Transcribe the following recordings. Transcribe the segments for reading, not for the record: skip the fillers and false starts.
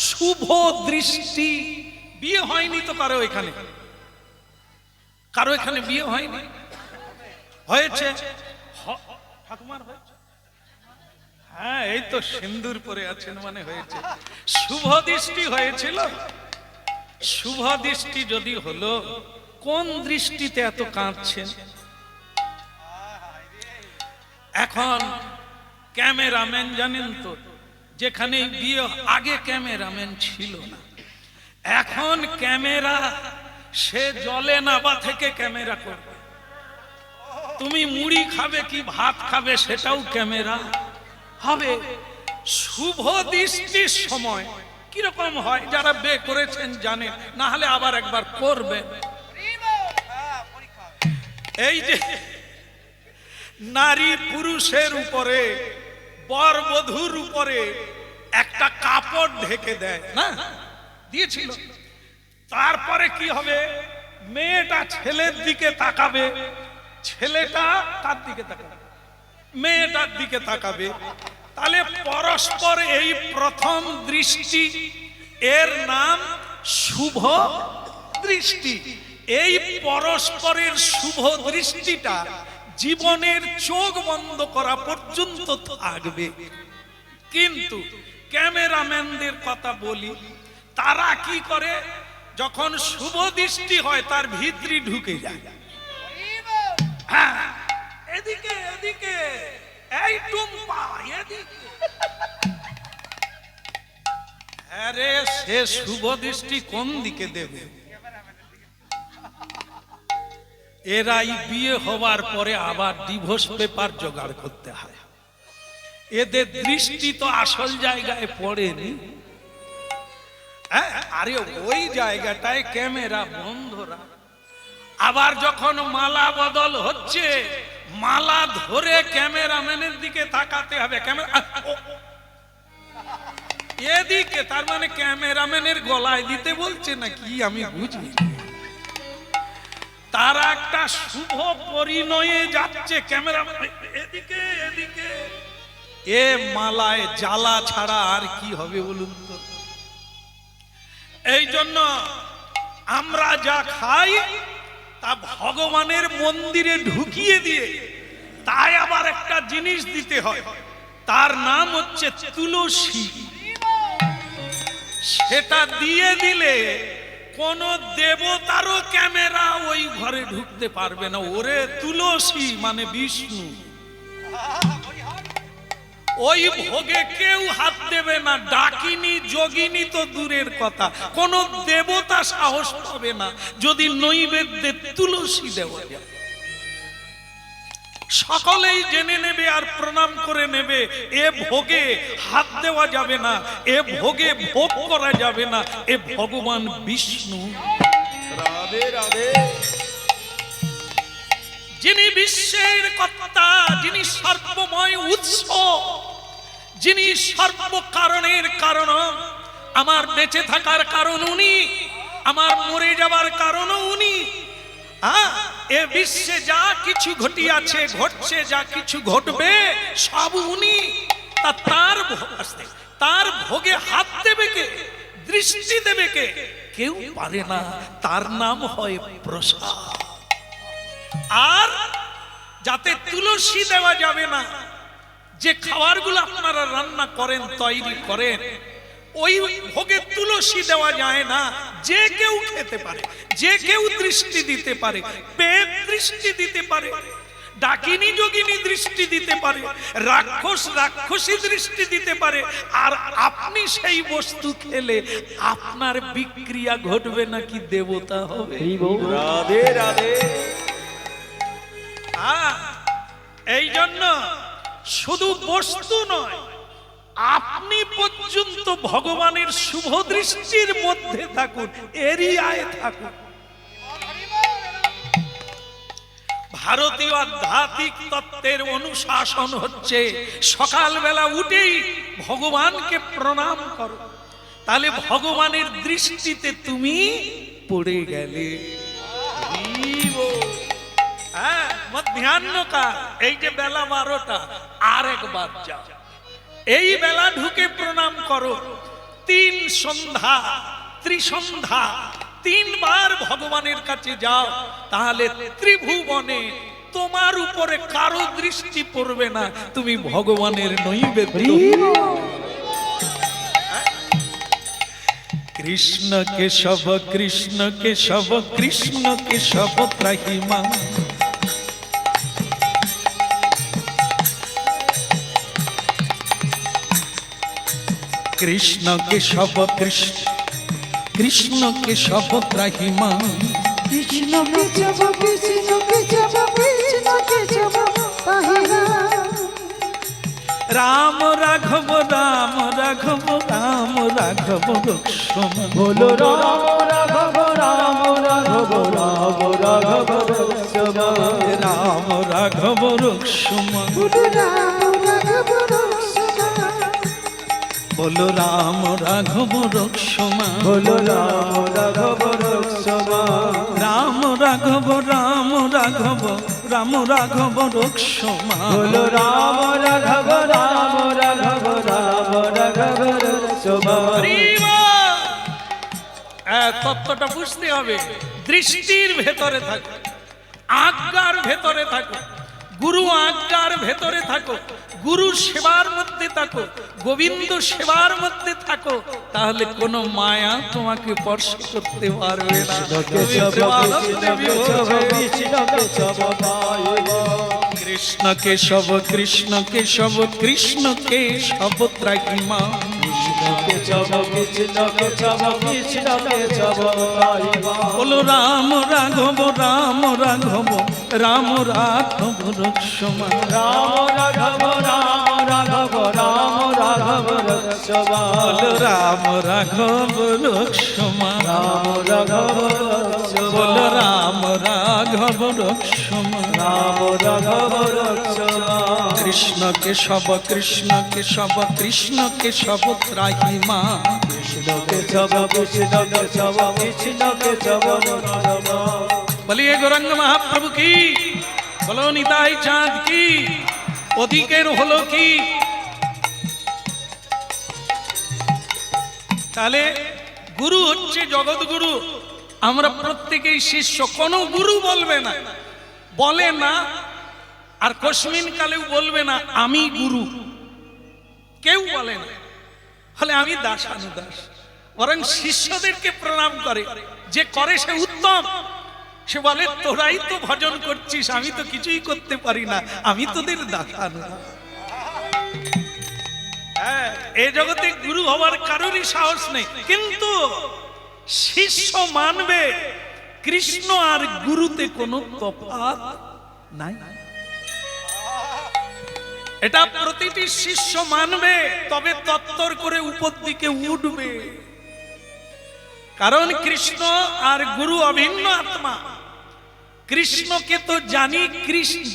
শুভ দৃষ্টি। বিয়ে হয়নি তো কারো এখানে? কারো এখানে বিয়ে হয়নি? হয়েছে? ঠাকুমার হয়েছে? হ্যাঁ, এই তো সিন্দুর পরে আছেন মানে হয়েছে। শুভ দৃষ্টি হয়েছিল? শুভ দৃষ্টি যদি হলো, কোন দৃষ্টিতে এত কাঁদছেন? এখন ক্যামেরাম্যান জানেন তো, যেখানে বিয়ে আগে ক্যামেরাম্যান ছিল না, এখন ক্যামেরা সে জলে নাবা থেকে ক্যামেরা করবে। তুমি মুড়ি খাবে কি ভাত খাবে সেটাও ক্যামেরা হবে। শুভ দৃষ্টির সময় কিরকম হয় যারা বিয়ে করেছেন জানেন, না হলে আবার একবার করবেন। এই যে নারী পুরুষের উপরে, বর বধূর উপরে একটা কাপড় ঢেকে দেয় না, দিয়েছিল। তারপরে কি হবে? মেয়েটা ছেলের দিকে তাকাবে, ছেলেটা তার দিকে তাকাবে, মেয়েটার দিকে তাকাবে। তাহলে পরস্পর এই প্রথম দৃষ্টি, এর নাম শুভ দৃষ্টি। এই পরস্পরের শুভ দৃষ্টিটা জীবনের চোখ বন্ধ করা পর্যন্ত থাকবে। কিন্তু ক্যামেরাম্যানদের কথা বলি, তারা কি করে? যখন শুভ দৃষ্টি হয় তার ভিতরে ঢুকে যায়। হ্যাঁ, এদিকে এদিকে, এই টুম্পা এদিকে। আরে সে শুভ দৃষ্টি কোন দিকে দেবে? এরাই বিয়ে হবার পরে আবার ডিভোর্স পেপার জোগাড় করতে হয়। এদের দৃষ্টি তো আসল জায়গায় পড়েনি। আরে ওই জায়গাটায় ক্যামেরা বন্ধরা। আবার যখন মালা বদল হচ্ছে, মালা ধরে ক্যামেরাম্যানের দিকে তাকাতে হবে। ক্যামেরা এদিকে, তার মানে ক্যামেরাম্যানের গলায় দিতে বলছে না কি আমি বুঝি। তারা একটা শুভ পরিণয়ে যাচ্ছে, ক্যামেরাম্যান এদিকে এদিকে। এ মালায় জ্বালা ছাড়া আর কি হবে বলুন তো? এই জন্য আমরা যা খাই তা ভগবানের মন্দিরে ঢুকিয়ে দিয়ে তাই আবার একটা জিনিস দিতে হয়, তার নাম হচ্ছে তুলসী। সেটা দিয়ে দিলে কোন দেবতারও ক্যামেরা ওই ঘরে ঢুকতে পারবে না। ওরে তুলসী মানে বিষ্ণু, ওই ভোগে কেউ হাত দেবে না। ডাকিনী যোগিনী তো দূরের কথা, কোন দেবতা সাহস পাবে না যদি নৈবেদ্যে তুলসী দেওয়া যায়। সকলেই জেনে নেবে আর প্রণাম করে নেবে, এ ভোগে হাত দেওয়া যাবে না, এ ভোগে ভোগ করা যাবে না, এ ভগবান বিষ্ণু। রাধে রাধে। যিনি বিশ্বের কর্তা, যিনি সর্বময় উৎস, যিনি সর্বকারণের কারণ, আমার বেঁচে থাকার কারণ উনি, আমার মরে যাবার কারণ উনি। এ বিশ্বে যা কিছু ঘটিয়াছে, ঘটছে, যা কিছু ঘটবে সব উনি। তার ভোগে হাত দেবে কে, দৃষ্টি দেবে কে? কেউ পারে না। তার নাম হয় প্রসাদ। আর যাতে তুলসী দেওয়া যাবে না, যে খাবারগুলো আপনারা রান্না করেন, তৈরি করেন, ওই ভোগে তুলসী দেওয়া যায় না। যে কেউ খেতে পারে, যে কেউ দৃষ্টি দিতে পারে, পেট দৃষ্টি দিতে পারে, ডাকিনী যোগিনী দৃষ্টি দিতে পারে, রাক্ষস রাক্ষসী দৃষ্টি দিতে পারে। আর আপনি সেই বস্তু খেলে আপনার বিক্রিয়া ঘটবে নাকি দেবতা হবে? রাধে রাধে। এই জন্য শুধু বস্তু নয়, আপনি পর্যন্ত ভগবানের শুভ দৃষ্টির মধ্যে থাকুন, এরিয়ায় থাকুন। ভারতীয় আধ্যাত্মিক তত্ত্বের অনুশাসন হচ্ছে সকালবেলা উঠেই ভগবানকে প্রণাম করো, তাহলে ভগবানের দৃষ্টিতে তুমি পড়ে গেলে। মধ্যাহ্নকাল, এই যে বেলা 12টা, আর একবার যাও, এই বেলা ঢুকে প্রণাম করো, তিন সন্ধ্যা ত্রিসন্ধ্যা তিনবার ভগবানের কাছে যাও, তাহলে ত্রিভুবনে তোমার উপরে কারো দৃষ্টি পড়বে না, তুমি ভগবানের নৈবেদ্য। কৃষ্ণ কেশব কৃষ্ণ কেশব কৃষ্ণ কেশব ত্রাহিমা, কৃষ্ণ কেশব কৃষ্ণ কৃষ্ণ কেশব ত্রাহিমা, কৃষ্ণ কেশব কৃষ্ণ কেশব কৃষ্ণ কেশব ত্রাহিমা, রাম রাঘব রাম রাঘব রাম রাঘব রক্ষমা, বলো রাম রাঘব রাম রাঘব রাম রাঘব রক্ষমা, রাম রাঘব রক্ষমা, বলো রাম রাঘব রক্ষমা, বলো রাম রাঘব রক্ষমা, বলো রাম রাঘব রক্ষমা, রাম রাঘব রাম রাঘব রাম রাঘব রক্ষমা, বলো রাম রাঘব রাম রাঘব রাম রাঘব রক্ষমা। তত্ত্বটা বুঝতে হবে। দৃষ্টির ভেতরে থাকো, আজ্ঞার ভেতরে থাকো, গুরু আজ্ঞার ভেতরে থাকো, গুরু সেবার মধ্যে থাকো, গোবিন্দ সেবার মধ্যে থাকো, তাহলে কোনো মায়া তোমাকে স্পর্শ করতে পারবে না। কৃষ্ণ কেশব কৃষ্ণ কেশব কৃষ্ণ কেশব ত্রাহিমা, বলো রাম রাঘব রাম রাঘব রাম রাঘব রক্ষমা, রাম রাঘব রাম রাঘব রাম রাঘব রক্ষমা, বলো রাম রাঘব রক্ষমা, রাম রাঘব রক্ষমা, বলো রাম রাঘব রক্ষমা, রাম রাঘব রক্ষমা, কৃষ্ণ কেশব কৃষ্ণ কেশব কৃষ্ণ কেশব ত্রাহিমা, কৃষ্ণ কেশব কৃষ্ণ কেশব কৃষ্ণ কেশব রক্ষমা। বলিয়ে গৌরাঙ্গ মহাপ্রভু কি, বলো নিতাই চাঁদ কি, অধিকের হলো কি। তাহলে গুরু হচ্ছে জগৎ গুরু, আমরা প্রত্যেকেই শিষ্য। কোনো গুরু বলবে না, বলে না, আর কসমিন কালেও বলবে না আমি গুরু, কেউ বলে না, হলে আমি দাসানুদাস। বরং শিষ্যদেরকে প্রণাম করে, যে করে সে উত্তম। সে বলে তোরাই তো ভজন করছিস, আমি তো কিছুই করতে পারি না, আমি তোদের দাসানুদাস। হ্যাঁ, এই জগতে গুরু হওয়ার কারোরই সাহস নেই, কিন্তু শিষ্য মানবে কৃষ্ণ আর গুরুতে কোনো তফাৎ নাই। এটা প্রতিটি শিষ্য মানবে, তবে তত্তর করে উপর দিকে উঠবে। কারণ কৃষ্ণ আর গুরু অভিন্ন আত্মা। কৃষ্ণকে তো জানি,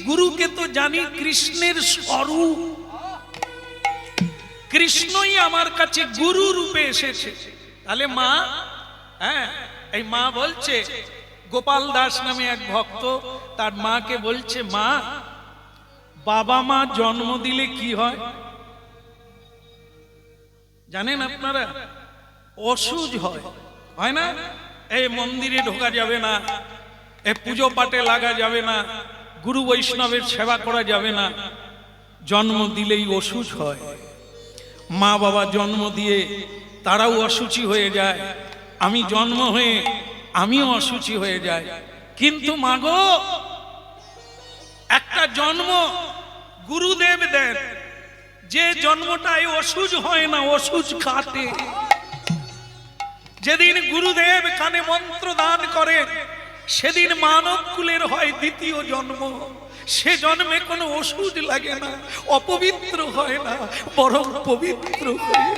গুরুকে তো জানি কৃষ্ণের স্বরূপ। কৃষ্ণই আমার কাছে গুরু রূপে এসেছে। তাহলে মা, হ্যাঁ, এই মা বলছে, গোপাল দাস নামে এক ভক্ত তার মাকে বলছে, মা, বাবা মা জন্ম দিলে কি হয় জানেন আপনারা? অসুজ হয়, হয় না? এই মন্দিরে ঢোকা যাবে না, এই পুজো পাঠে লাগা যাবে না, গুরু বৈষ্ণবের সেবা করা যাবে না। জন্ম দিলেই অসুজ হয়। মা বাবা জন্ম দিয়ে তারাও অসুচি হয়ে যায়, আমি জন্ম হয়ে আমিও অসুচি হয়ে যাই। কিন্তু মাগো, একটা জন্ম গুরুদেব দেন, যে জন্মটাই অসুজ হয় না, অসুজ কাটে। যেদিন গুরুদেব কানে মন্ত্র দান করেন, সেদিন মানব কুলের হয় দ্বিতীয় জন্ম। সে জন্মে কোনো অসুজ লাগে না, অপবিত্র হয় না, বরং পবিত্র হয়।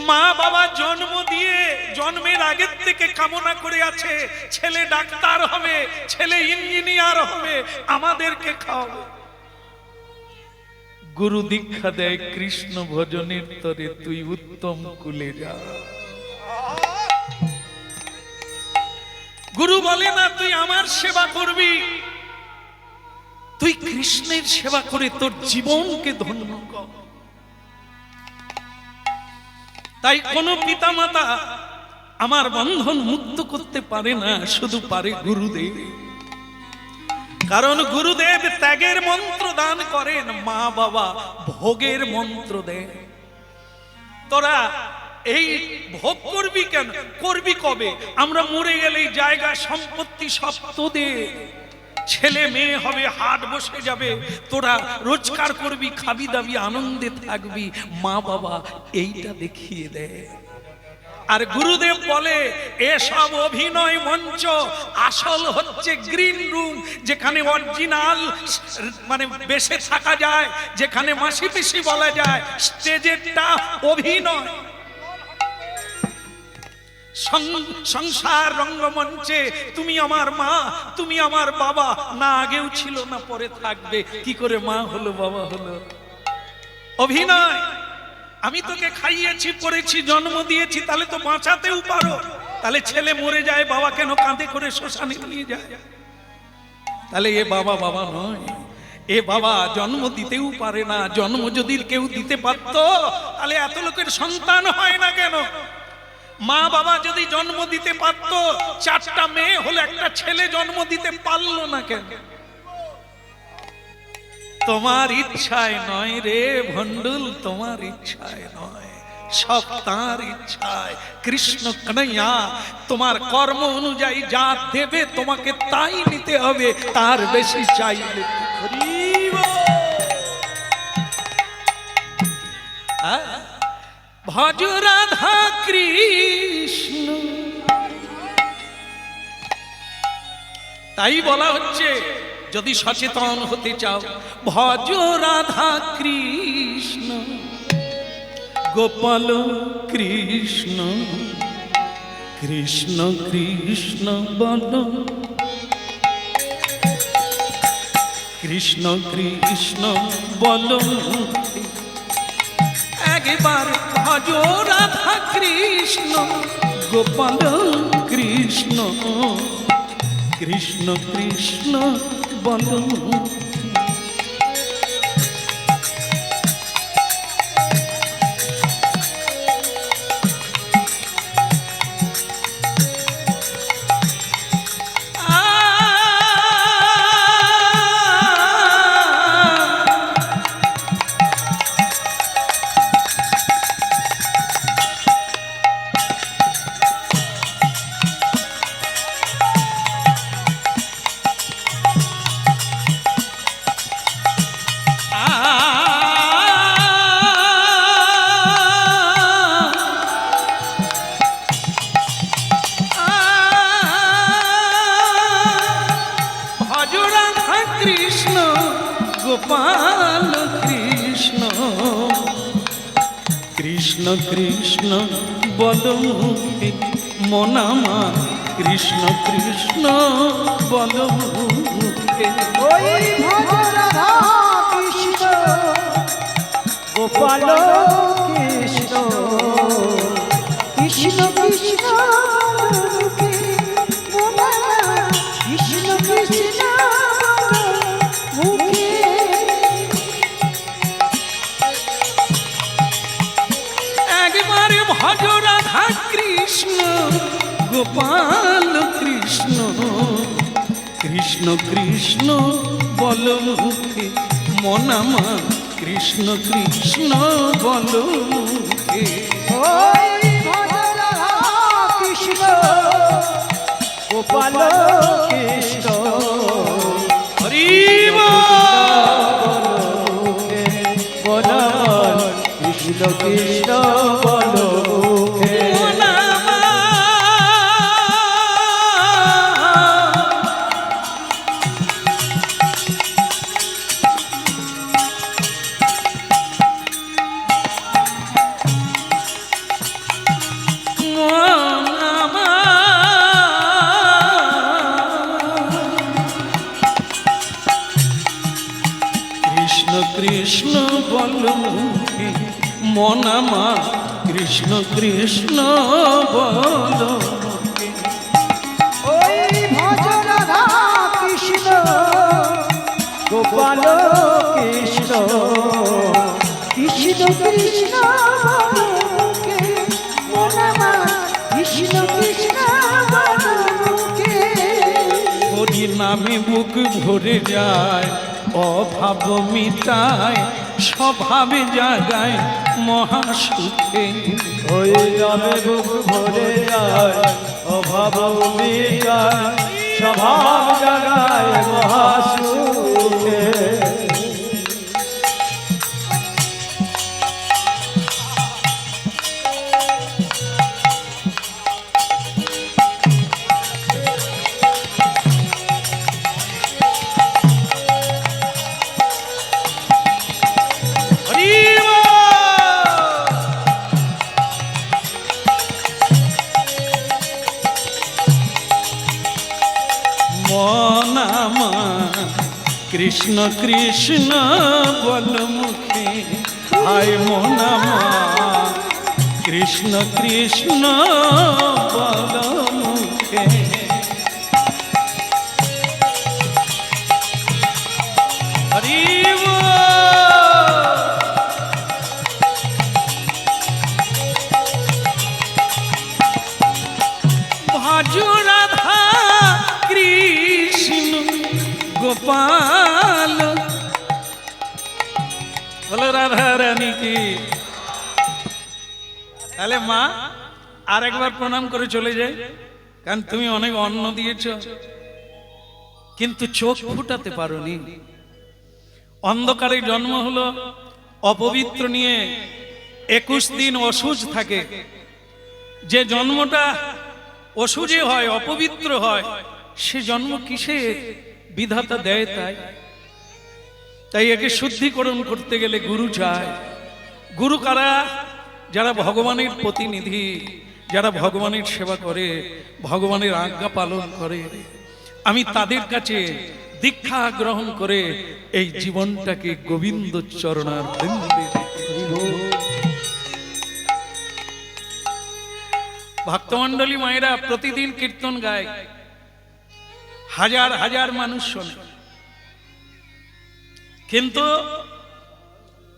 মা বাবা জন্ম দিয়ে জন্মের আগের থেকে কামনা করে আছে, ছেলে ডাক্তার হবে, ছেলে ইঞ্জিনিয়ার হবে, আমাদেরকে খাওয়াবে। গুরু দীক্ষা দেয় কৃষ্ণ ভজনের তরে, তুই উত্তম কুলে যা। গুরু বলে না তুই আমার সেবা করবি, তুই কৃষ্ণের সেবা করে তোর জীবনকে ধন্য কর। তাই কোন পিতামাতা আমার বন্ধন মুক্ত করতে পারে না, শুধু পারে গুরুদেব। কারণ গুরুদেব ত্যাগের মন্ত্র দান করেন, মা বাবা ভোগের মন্ত্র দেন। তোরা এই ভোগ করবি কেন, করবি কবে? আমরা মরে গেলেই জায়গা সম্পত্তি সব তোদের, ছেলে মেয়ে হবে, হাট বসে যাবে, তোরা রোজগার করবি, খাবি দাবি, আনন্দে থাকবি। মা বাবা এইটা দেখিয়ে দেয়। আর গুরুদেব বলে এসব অভিনয় মঞ্চ, আসল হচ্ছে গ্রিন রুম, যেখানে অরিজিনাল মানে বেশে থাকা যায়, যেখানে মাসি পিসি বলা যায়। স্টেজেরটা অভিনয়। সংসার রঙ্গমঞ্চে তুমি আমার মা, তুমি আমার বাবা, না আগেও ছিল না পরে থাকবে। কি করে মা হলো বাবা হলো? অভিনয়। আমি তোকে খাইয়েছি, পড়েছি, জন্ম দিয়েছি, তাহলে তো বাঁচাতেও পারো। তাহলে ছেলে মরে যায়, বাবা কেন কাঁধে করে শ্মশানে নিয়ে যায়? তাহলে এ বাবা বাবা নয়, এ বাবা জন্ম দিতেও পারে না। জন্ম যদি কেউ দিতে পারত, তাহলে এত লোকের সন্তান হয় না কেন? মা বাবা যদি জন্ম দিতে পারত, 4টা মেয়ে হলে একটা ছেলে জন্ম দিতে পারলো না কেন? তোমার ইচ্ছায় নয় রে ভণ্ডুল, তোমার ইচ্ছায় নয়, সব তাঁর ইচ্ছায়। কৃষ্ণ কন্যা তোমার কর্ম অনুযায়ী যা দেবে তোমাকে তাই নিতে হবে, তার বেশি চাইলে ভজ রাধা কৃষ্ণ। তাই বলা হচ্ছে, যদি সচেতন হতে চাও, ভজ রাধা কৃষ্ণ গোপাল কৃষ্ণ, কৃষ্ণ কৃষ্ণ বল, কৃষ্ণ কৃষ্ণ বল। একবার ভজ রাধা কৃষ্ণ গোপাল কৃষ্ণ, কৃষ্ণ কৃষ্ণ বল। গোপাল কৃষ্ণ, কৃষ্ণ কৃষ্ণ বল মনামা, কৃষ্ণ কৃষ্ণ বল। ওই ভজ রাধা কৃষ্ণ গোপাল কৃষ্ণ, কৃষ্ণ কৃষ্ণ কৃষ্ণ কৃষ্ণ মুখে। একবারে ভজ রাধা কৃষ্ণ গোপাল কৃষ্ণ, কৃষ্ণ কৃষ্ণ বল মুখে মনামা, কৃষ্ণ কৃষ্ণ বল মুখে। ওই ভজ রাধা কৃষ্ণ গোপাল কৃষ্ণ, হরি বল কৃষ্ণ কৃষ্ণ বল। কৃষ্ণ বল মুখে মনামা, কৃষ্ণ কৃষ্ণ বল মুখে। ওই ভজ রাধা কৃষ্ণ গোপাল কৃষ্ণ কৃষ্ণ কৃষ্ণ বলকে মন আমার কৃষ্ণ কৃষ্ণ বলকে হরি নামে বুক ভরে যায় অভাব মিটায় স্বভাবে জাগায় মহাসুখে ওই নামে বুক ভরে যায় অভাব মিটায় স্বভাব জাগায় মহাসুখে হরি বল। মন আমার কৃষ্ণ কৃষ্ণ বল মুখে হায় মন আমার কৃষ্ণ কৃষ্ণ বল মুখে হরি বল। ভাজো রাধা কৃষ্ণ গোপাল বলো রাধা রানী কি। তাহলে মা আর একবার প্রণাম করে চলে যাই, কারণ তুমি অনেক অন্ন দিয়েছ কিন্তু চোখ ফুটাতে পারোনি। অন্ধকারে জন্ম হলো, অপবিত্র নিয়ে 21 দিন অসুজ থাকে। যে জন্মটা অসুজে হয়, অপবিত্র হয়, সে জন্ম কিসে বিধাতা দেয়? তাই একে শুদ্ধিকরণ করতে গেলে গুরু চায়। গুরু কারা? যারা ভগবানের প্রতিনিধি, যারা ভগবানের সেবা করে, ভগবানের আজ্ঞা পালন করে। আমি তাদের কাছে দীক্ষা গ্রহণ করে এই জীবনটাকে গোবিন্দ চরণার বৃন্দে ভক্তমণ্ডলী মায়েরা প্রতিদিন কীর্তন গায়, হাজার হাজার মানুষ শোনে, কিন্তু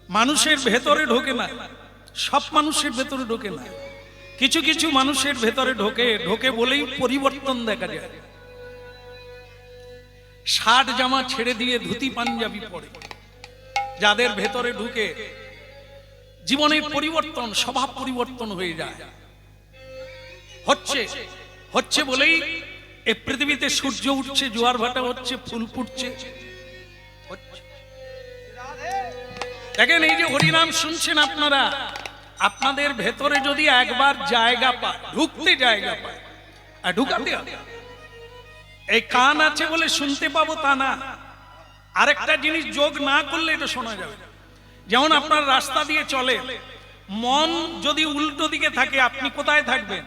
মানুষের ভেতরে ঢোকে না। সব মানুষের ভেতরে ঢোকে না, কিছু কিছু মানুষের ভেতরে ঢোকে। ঢোকে বলেই পরিবর্তন দেখা যায়। শার্ট জামা ছেড়ে দিয়ে ধুতি পাঞ্জাবি পরে যাদের ভেতরে ঢুকে, জীবনের পরিবর্তন, স্বভাব পরিবর্তন হয়ে যায়। হচ্ছে বলেই এই পৃথিবীতে সূর্য উঠছে, জোয়ার ভাটা হচ্ছে, ফুল ফুটছে। দেখেন, এই যে হরিনাম শুনছেন আপনারা, আপনাদের ভেতরে যদি একবার জায়গা পায়, ঢুকতে জায়গা পায়, আর ঢুকাতে হবে। এই কান আছে বলে শুনতে পাবো তা না, আরেকটা জিনিস যোগ না করলে এটা শোনা যাবে। যেমন আপনার রাস্তা দিয়ে চলে, মন যদি উল্টো দিকে থাকে, আপনি কোথায় থাকবেন?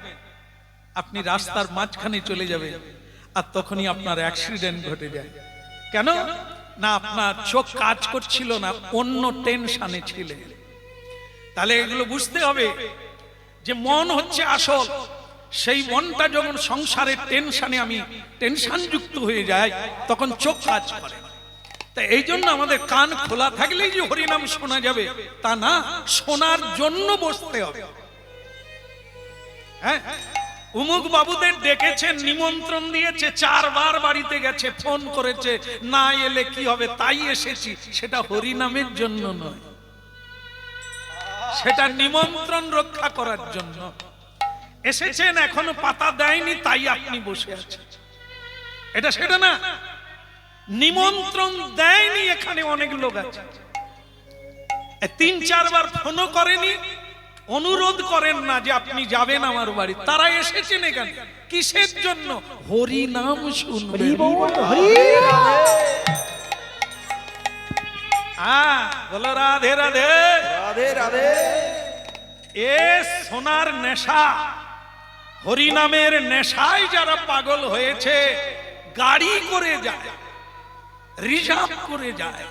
আপনি রাস্তার মাঝখানে চলে যাবে, আর তখনই আপনার অ্যাক্সিডেন্ট ঘটে যায়। কেন না? আপনার চোখ কাজ করছিল না, অন্য টেনশনে ছিল। তাহলে এগুলো বুঝতে হবে যে মন হচ্ছে আসল। সেই মনটা যখন সংসারের টেনশনে আমি টেনশন যুক্ত হয়ে যায়, তখন চোখ কাজ করে। তাই এই জন্য আমাদের কান খোলা থাকলেই যে হরিনাম শোনা যাবে তা না, শোনার জন্য বসতে হবে। হ্যাঁ, উমুক বাবুদের ডেকেছেন, নিমন্ত্রণ দিয়েছে, 4 বার বাড়িতে গেছে, ফোন করেছে, না এলে কি হবে, তাই এসেছি। সেটা হরিনামের জন্য নয়, সেটা নিমন্ত্রণ রক্ষা করার জন্য এসেছেন। এখনো পাতা দেয়নি, তাই আপনি বসে আছেন। এটা সেটা না, নিমন্ত্রণ দেয়নি, এখানে অনেক লোক আছে, 3-4 বার ফোনও করেনি, অনুরোধ করেন না যে আপনি যাবেন আমার বাড়ি। তারা এসেছেন এখানে কিসের জন্য? হরি নাম শুনবেন। বলো রাধে রাধে রাধে রাধে। এ সোনার নেশা, হরি নামের নেশায় যারা পাগল হয়েছে, গাড়ি করে যায়, রিজার্ভ করে যায়,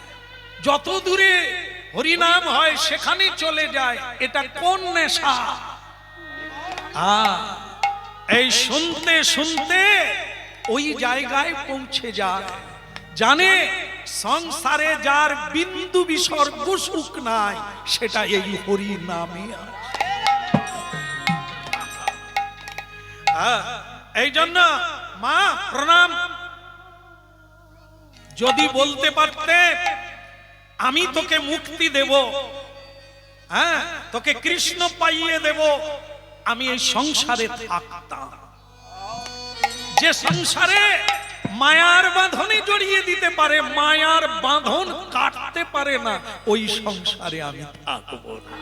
যত দূরে হরিনাম হয় সেখানে চলে যায়। এটা কোন নেশা? এই শুনতে শুনতে ওই জায়গায় পৌঁছে যায়, জানে সংসারে যার বিন্দু বিসর্গ সুখ নাই, সেটা এই হরি নামে আছে। এই জন্য মা প্রণাম। যদি বলতে পারতে আমি তোকে মুক্তি দেব, হ্যাঁ তোকে কৃষ্ণ পাইয়ে দেব, আমি এই সংসারে থাকতাম। যে সংসারে মায়ার বাঁধনে জড়িয়ে দিতে পারে, মায়ার বাঁধন কাটতে পারে না, ওই সংসারে আমি থাকবো না।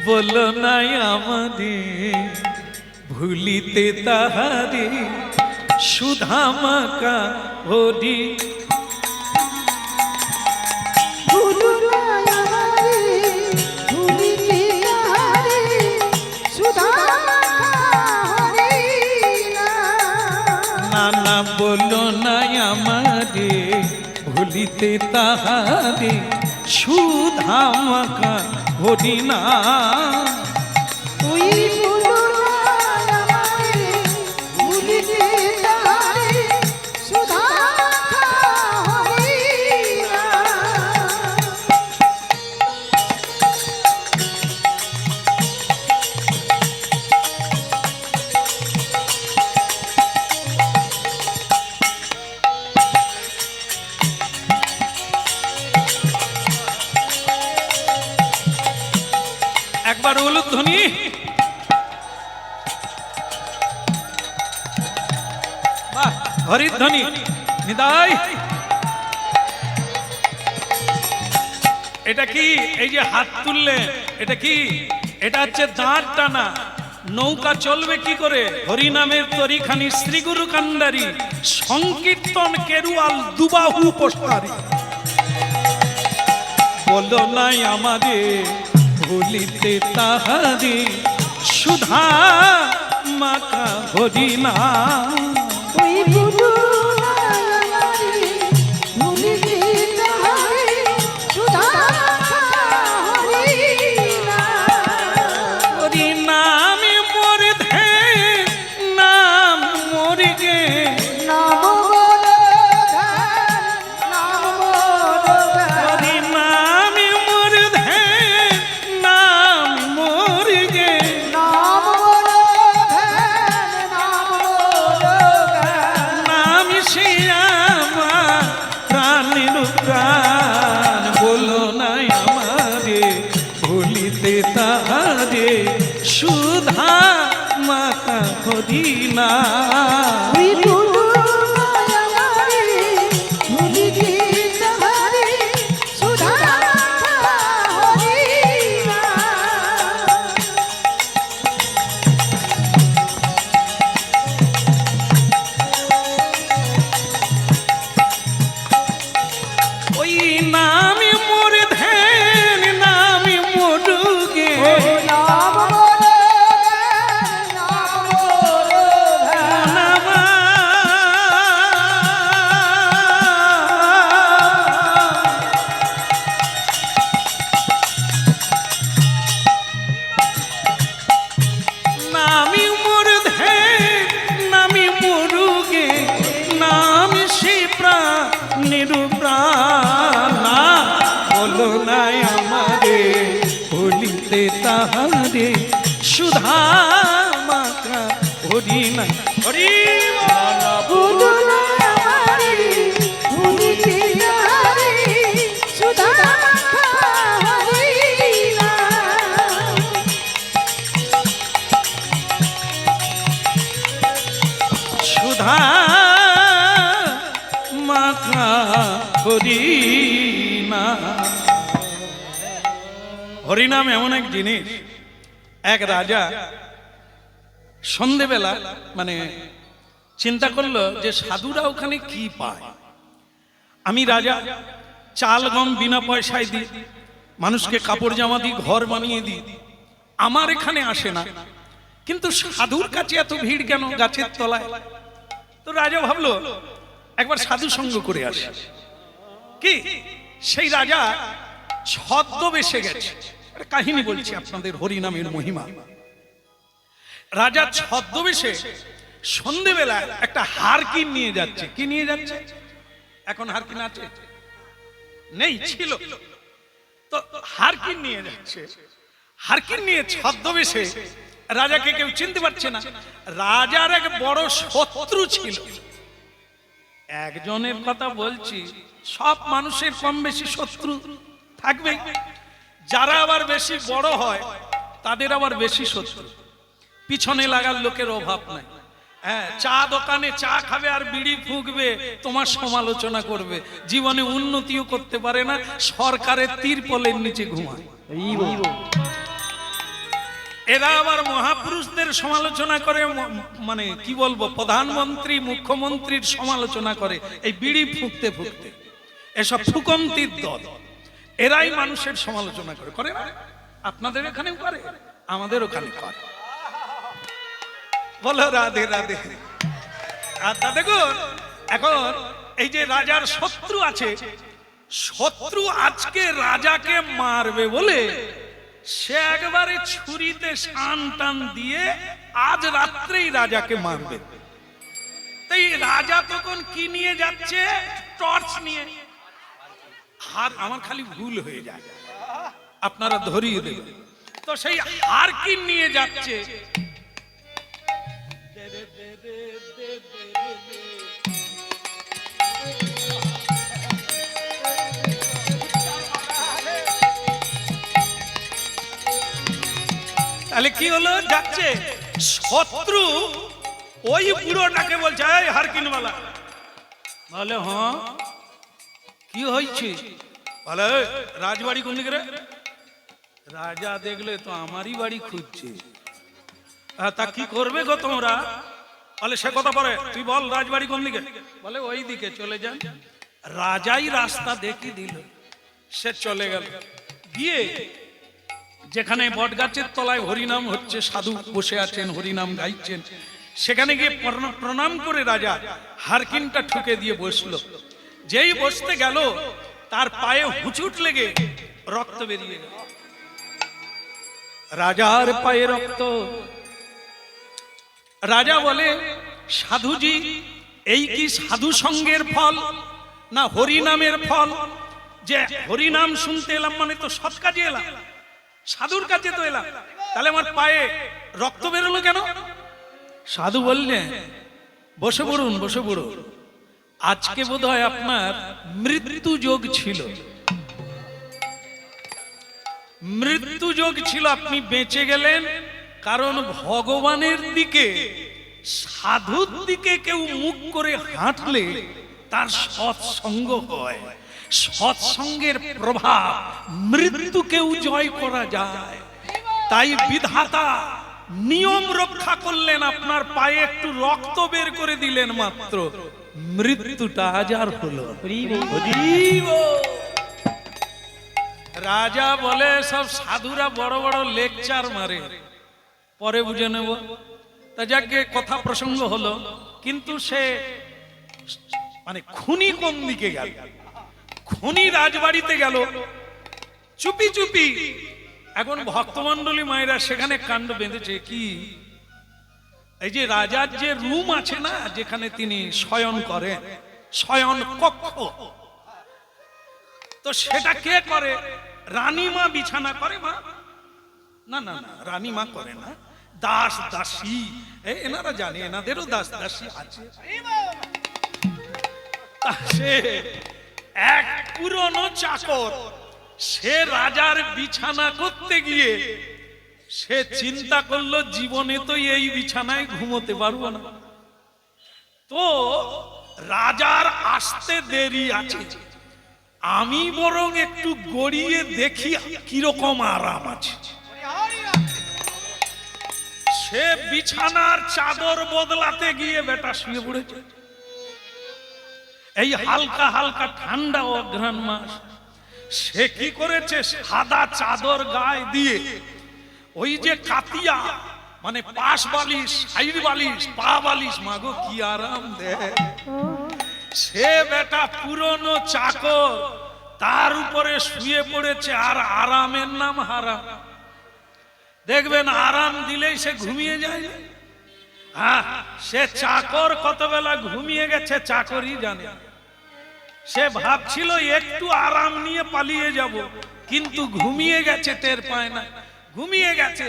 বলো নাই আমাদের ভুলিতে তাহারে সুধামাকা হরি। না বলো নাই আমারে ভুলিতে তাহারে সুধামাকা হরি না। একবার উলুধ্বনি। হরিধ্বনি নিদাই। এটা কি? এই যে হাত তুললে এটা কি? এটা হচ্ছে দাঁড় টানা। নৌকা চলবে কি করে? হরিনামের তরিখানি শ্রী গুরু কান্ডারি সংকীর্তন কেরুয়াল দুবাহু পোস্টারি। বলো নাই আমাদের ভুলিতে তাহারে সুধা মাকা হরি না। সুধা মাতা হরি না। ওই নামে মোর ধ্যান, নামে মোরুগে তাহারে সুধা মাতা হরি না। হরি সুধা মাতা হরি না। হরিনাম এমন এক জিনিস। এক রাজা সন্ধেবেলা মানে চিন্তা করলো যে সাধুরা ওখানে কি পায়। আমি রাজা চাল গম বিনা পয়সায় দিই, মানুষকে কাপড় জামা দিই, ঘর বানিয়ে দিই, আমার এখানে আসে না, কিন্তু সাধুর কাছে এত ভিড় কেন গাছের তলায়? তো রাজা ভাবলো একবার সাধু সঙ্গ করে আসে। কি সেই রাজা ছদ্মবেশে গেছে। একটা কাহিনী বলছি আপনাদের হরিনামের মহিমা। রাজা ছদ্মবেশে সন্ধেবেলা একটা হারকিন নিয়ে যাচ্ছে। কি নিয়ে যাচ্ছে? এখন হারকিন আছে? নেই, ছিল। তো হারকিন নিয়ে যাচ্ছে। হারকিন নিয়ে ছদ্মবেশে, রাজাকে কেউ চিনতে পারছে না। রাজার এক বড় শত্রু ছিল। একজনের কথা বলছি, সব মানুষের কম বেশি শত্রু থাকবে। যারা আবার বেশি বড় হয় তাদের আবার বেশি শত্রু। পিছনে লাগার লোকের অভাব নাই। হ্যাঁ, চা দোকানে চা খাবে আর বিড়ি ফুঁকবে, তোমার সমালোচনা করবে, জীবনে উন্নতিও করতে পারে না, সরকারের তিরপলের নিচে ঘুমায়। এরা আবার মহাপুরুষদের সমালোচনা করে, মানে কি বলবো, প্রধানমন্ত্রী মুখ্যমন্ত্রীর সমালোচনা করে এই বিড়ি ফুঁকতে ফুঁকতে। এসব ফুকন্তির দল, এরাই মানুষের সমালোচনা করে। করে না? আপনাদের এখানেও করে, আমাদের ওখানে করে। বলো রাধে রাধে। আর দেখুন, এখন এই যে রাজার শত্রু আছে, শত্রু আজকে রাজাকে মারবে বলে সে একবারে ছুরিতে শান টান দিয়ে আজ রাত্রেই রাজাকে মারবে। তাই রাজা তখন কি নিয়ে যাচ্ছে? টর্চ নিয়ে। আর আমার খালি ভুল হয়ে যায়, আপনারা ধরিয়ে দেবেন। তো সেই হারকিন নিয়ে যাচ্ছে। তাহলে কি হলো? যাচ্ছে শত্রু ওই বুড়োটাকে বলছে, এই হারকিনওয়ালা। বলে হ্যাঁ কি হয়েছে? বলে রাজবাড়ি কোন দিকে রে? রাজা দেখলে তো আমারই বাড়ি খুঁজছে। তা কি করবে গো তোমরা? বলে সে কথা পরে, তুই বল রাজবাড়ি কোন দিকে? বলে ওই দিকে চলে যান। রাজাই রাস্তা দেখিয়ে দিল। সে চলে গেল, গিয়ে যেখানে বটগাছের তলায় হরিনাম হচ্ছে, সাধু বসে আছেন হরিনাম গাইছেন, সেখানে গিয়ে প্রণাম করে রাজা হারকিনটা ঠুকে দিয়ে বসলো। যেই বসতে গেল তার পায়ে হুচুট লেগে রক্ত বেরিয়ে গেল। রাজার পায়ে রক্ত। রাজা বলে, সাধুজি এই কি সাধু সঙ্গের ফল না হরিনামের ফল? যে হরিনাম শুনতে এলাম মানে তো সৎ কাজে এলাম, সাধুর কাছে তো এলাম, তাহলে আমার পায়ে রক্ত বেরোলো কেন? সাধু বললেন, বসে পড়ুন বসে পড়ুন, আজকে বোধহয় আপনার মৃত্যু যোগ ছিল। মৃত্যু যোগ ছিল, আপনি বেঁচে গেলেন কারণ ভগবানের দিকে, সাধুর দিকে কেউ মুখ করে হাঁটলে তার সৎসঙ্গ হয়। সৎসঙ্গের প্রভাব মৃত্যুকেও জয় করা যায়। তাই বিধাতা নিয়ম রক্ষা করলেন, আপনার পায়ে একটু রক্ত বের করে দিলেন মাত্র, মৃত্যুটা আজ আর হলো। রাজা বলে, সব সাধুরা বড় বড় লেকচার মারে, পরে বুঝে নেব। তা যাকে কথা প্রসঙ্গ হলো, কিন্তু সে মানে খুনি কোন দিকে গেল? খুনি রাজবাড়িতে গেল চুপি চুপি। এখন ভক্তমন্ডলী মায়েরা সেখানে কাণ্ড বেঁধেছে কি, এই যে রাজার যে রুম আছে না, যেখানে তিনি শয়ন করেন, শয়ন কক্ষ, তো সেটা কে করে? রানীমা বিছানা করে। মা না না না, রানীমা করে না, দাস দাসী, এনারা জানে, এনাদেরও দাস দাসী আছে। সে এক পুরনো চাকর, সে রাজার বিছানা করতে গিয়ে সে চিন্তা করলো, জীবনে তো এই বিছানায় ঘুমোতে পারবো না, তো রাজার আসতে দেরি আছে, আমি বরং একটু গড়িয়ে দেখি কিরকম আরাম আছে। সে বিছানার চাদর বদলাতে গিয়ে বেটা শুয়ে পড়েছে। এই হালকা হালকা ঠান্ডা অঘ্রাণ মাস, সে কি করেছে, সাদা চাদর গায়ে দিয়ে ওই যে কাতিয়া, মানে পাশ বালিশ, সাইড বালিশ, পা বালিশ, মাগো কি আরাম দেয়। সে বেটা পুরনো চাকর, তার উপরে শুয়ে পড়েছে, আর আরামের নাম হারাম। দেখবেন আরাম দিলেই সে ঘুমিয়ে যায়, হ্যাঁ, সে চাকর কত বেলা ঘুমিয়ে গেছে চাকরই জানে। সে ভাবছিল একটু আরাম নিয়ে পালিয়ে যাব, কিন্তু ঘুমিয়ে গেছে, টের পায় না ঘুমিয়ে গেছে।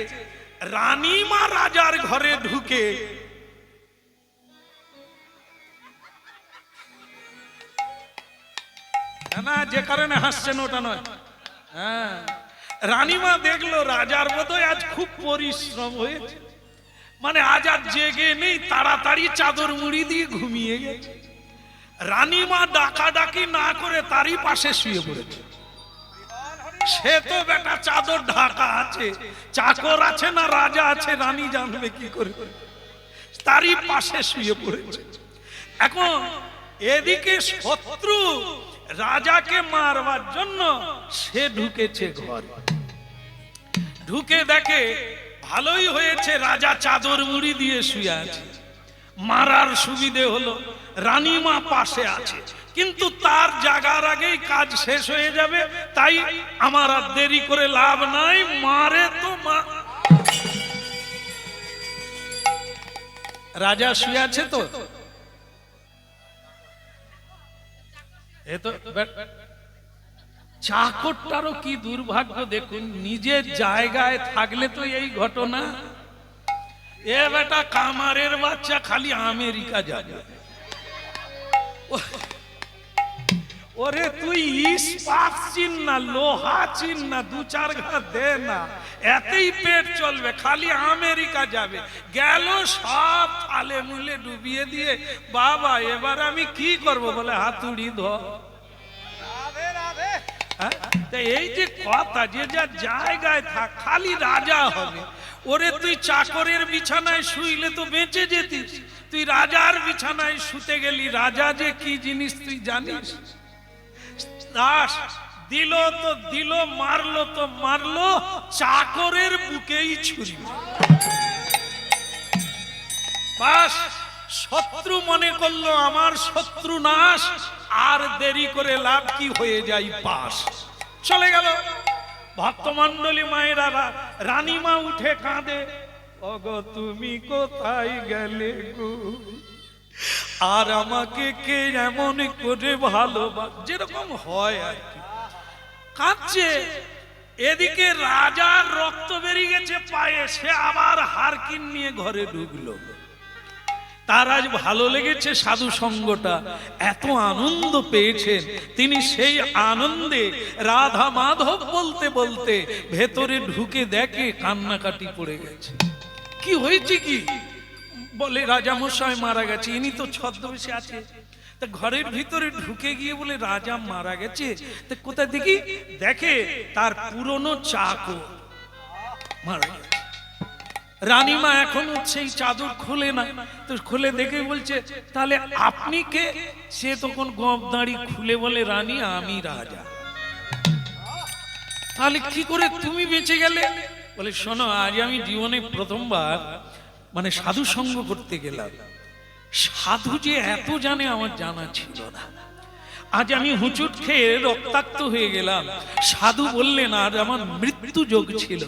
রানীমা রাজার ঘরে ঢুকে না, যে কারণে হাসছেন ওটা নয়। হ্যাঁ, রানীমা দেখলো রাজার বোধহয় আজ খুব পরিশ্রম হয়েছে, মানে আজ আর জেগে নেই, তাড়াতাড়ি চাদর মুড়ি দিয়ে ঘুমিয়ে গেছে। রানীমা ডাকাডাকি না করে তারই পাশে শুয়ে পড়েছে। সে তো বেটা চাদর ঢাকা আছে, চাকর আছে না রাজা আছে রানী জানবে কি করে, তারই পাশে শুয়ে পড়েছে। এখন এদিকে শত্রু রাজাকে মারবার জন্য সে ঢুকেছে ঘরে। ঢুকে দেখে ভালোই হয়েছে রাজা চাদর মুড়ি দিয়ে শুয়ে আছে, মারার সুবিধে হলো, রানীমা পাশে আছে, কিন্তু তার জাগার আগেই কাজ শেষ হয়ে যাবে, তাই আমার আর দেরি করে লাভ নাই, মারে তো রাজা শুয়ে আছে তো চাকরটারও কি দুর্ভাগ্য দেখুন, নিজের জায়গায় থাকলে তো এই ঘটনা। এ বেটা কামারের বাচ্চা খালি আমেরিকা যাবে। ওরে তুই ইস্পাত চিন না, লোহা চিন না, দু চার ঘা দে না, এতেই পেট চলবে, খালি আমেরিকা যাবে। গেল সব আলে মুলে ডুবিয়ে দিয়ে, বাবা এবার আমি কি করব বলে হাতুড়ি ধর। এই যে কথা, যে যা জায়গায় থাক, খালি রাজা হবে। ওরে তুই চাকরের বিছানায় শুইলে তো বেঁচে যেতিস, তুই রাজার বিছানায় শুতে গেলি, রাজা যে কি জিনিস তুই জানিস। দাস দিল তো দিল, মারলো তো মারলো, চাকরের বুকেই ছুরি। বাস শত্রু মনে করলো আমার শত্রু নাশ, আর দেরি করে লাভ কি, হয়ে যাই পাশ। চলে গেল। ভক্তমণ্ডলী মায়েরা, রানীমা উঠে কাঁদে, ওগো তুমি কোথায় গেলে গো, আর আমাকে কে এমন করে ভালোবাস, যেরকম হয় আর কি, কাঁদছে। এদিকে রাজার রক্ত বেরিয়ে গেছে পায়ে, সে আবার হারকিন নিয়ে ঘরে ঢুকলো। তার আজ ভালো লেগেছে সাধু সঙ্গটা, এত আনন্দ পেয়েছেন তিনি, সেই আনন্দে রাধা মাধব বলতে বলতে ভেতরে ঢুকে দেখে কান্নাকাটি পড়ে গেছে। কি হয়েছে কি, বলে রাজা মশাই মারা গেছে। ইনি তো ছদ্মবেশে আছে, তা ঘরের ভিতরে ঢুকে গিয়ে বলে রাজা মারা গেছে। তা কোথায় দেখি, দেখে তার পুরনো চাকর মারা গেছে। রানীমা এখনো সেই চাদর খুলে না, তো খুলে দেখে বলছে তাহলে আপনি কে? সে তখন গপ দাঁড়ি খুলে বলে রানী আমি রাজা। তাহলে কি করে তুমি বেঁচে গেলে? বলে শোনো, আজ আমি জীবনে প্রথমবার মানে সাধু সঙ্গ করতে গেলাম। সাধু যে এত জানে আমার জানা ছিল না। আজ আমি হুঁচুট খেয়ে রক্তাক্ত হয়ে গেলাম। সাধু বললেন আর আমার মৃত্যু যোগ ছিল,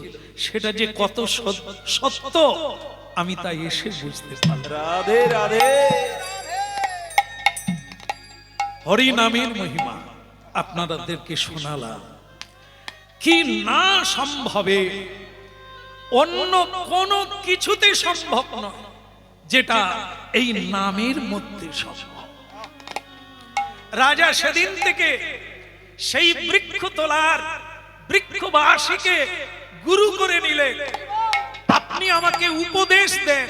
সেটা যে কত সত্য আমি তাই এসে বুঝতে পারলাম। রাধে রাধে। হরি নামের মহিমা আপনাদেরকে শোনালাম, কি না সম্ভবে, অন্য কোন কিছুতে সম্ভব নয় যেটা এই নামের মধ্যে সম্ভব। রাজা সেদিন থেকে সেই বৃক্ষ তোলার বৃক্ষবাসীকে গুরু করে নিলে। আপনি আমাকে উপদেশ দেন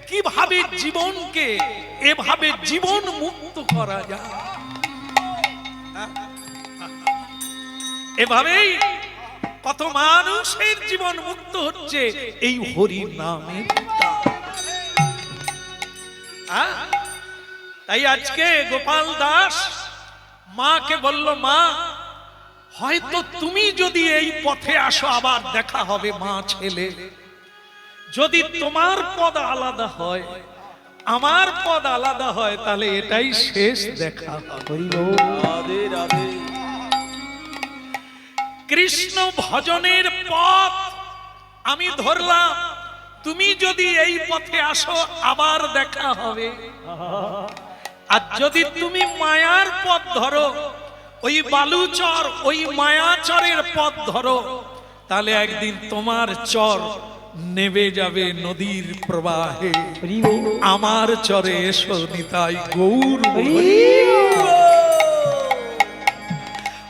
কিভাবে জীবনকে এভাবে জীবন মুক্ত করা যায়। এভাবেই কত মানুষের জীবন মুক্ত হচ্ছে এই হরি নামের তাই আজকে গোপাল দাস মাকে বলল, মা হয়তো তুমি যদি এই পথে আসো আবার দেখা হবে মা ছেলে। যদি তোমার পদ আলাদা হয়, আমার পদ আলাদা হয়, তাহলে এটাই শেষ দেখা হবে। রাধে রাধে। কৃষ্ণ ভজনের পথ আমি ধরলাম, তুমি যদি এই পথে আসো আবার দেখা হবে, আর যদি তুমি মায়ার পথ ধরো, ওই বালুচর ওই মায়াচরের পথ ধরো, তাহলে একদিন তোমার চর নেবে যাবে নদীর প্রবাহে। আমার চরে এসো নিতাই গৌর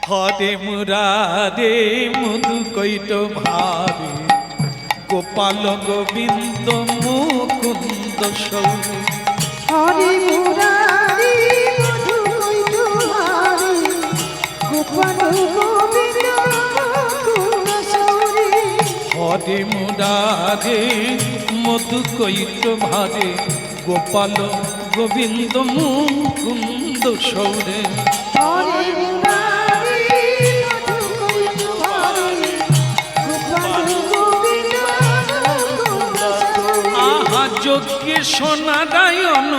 হরে মুরারে মধু কৈট ভারে গোপাল গোবিন্দ মুকুন্দ সৌরে। হরে মুরারি মধু কৈট ভারে গোপাল গোবিন্দ মুকুন্দ সৌরে। হরে মুরারে মধু কৈট ভারে গোপাল গোবিন্দ মুকুন্দ সৌরে। হরে মুরারি মধু কৈট ভারে গোপাল গোবিন্দ মুকুন্দ সৌরে। আহা যজ্ঞেশ নারায়ণ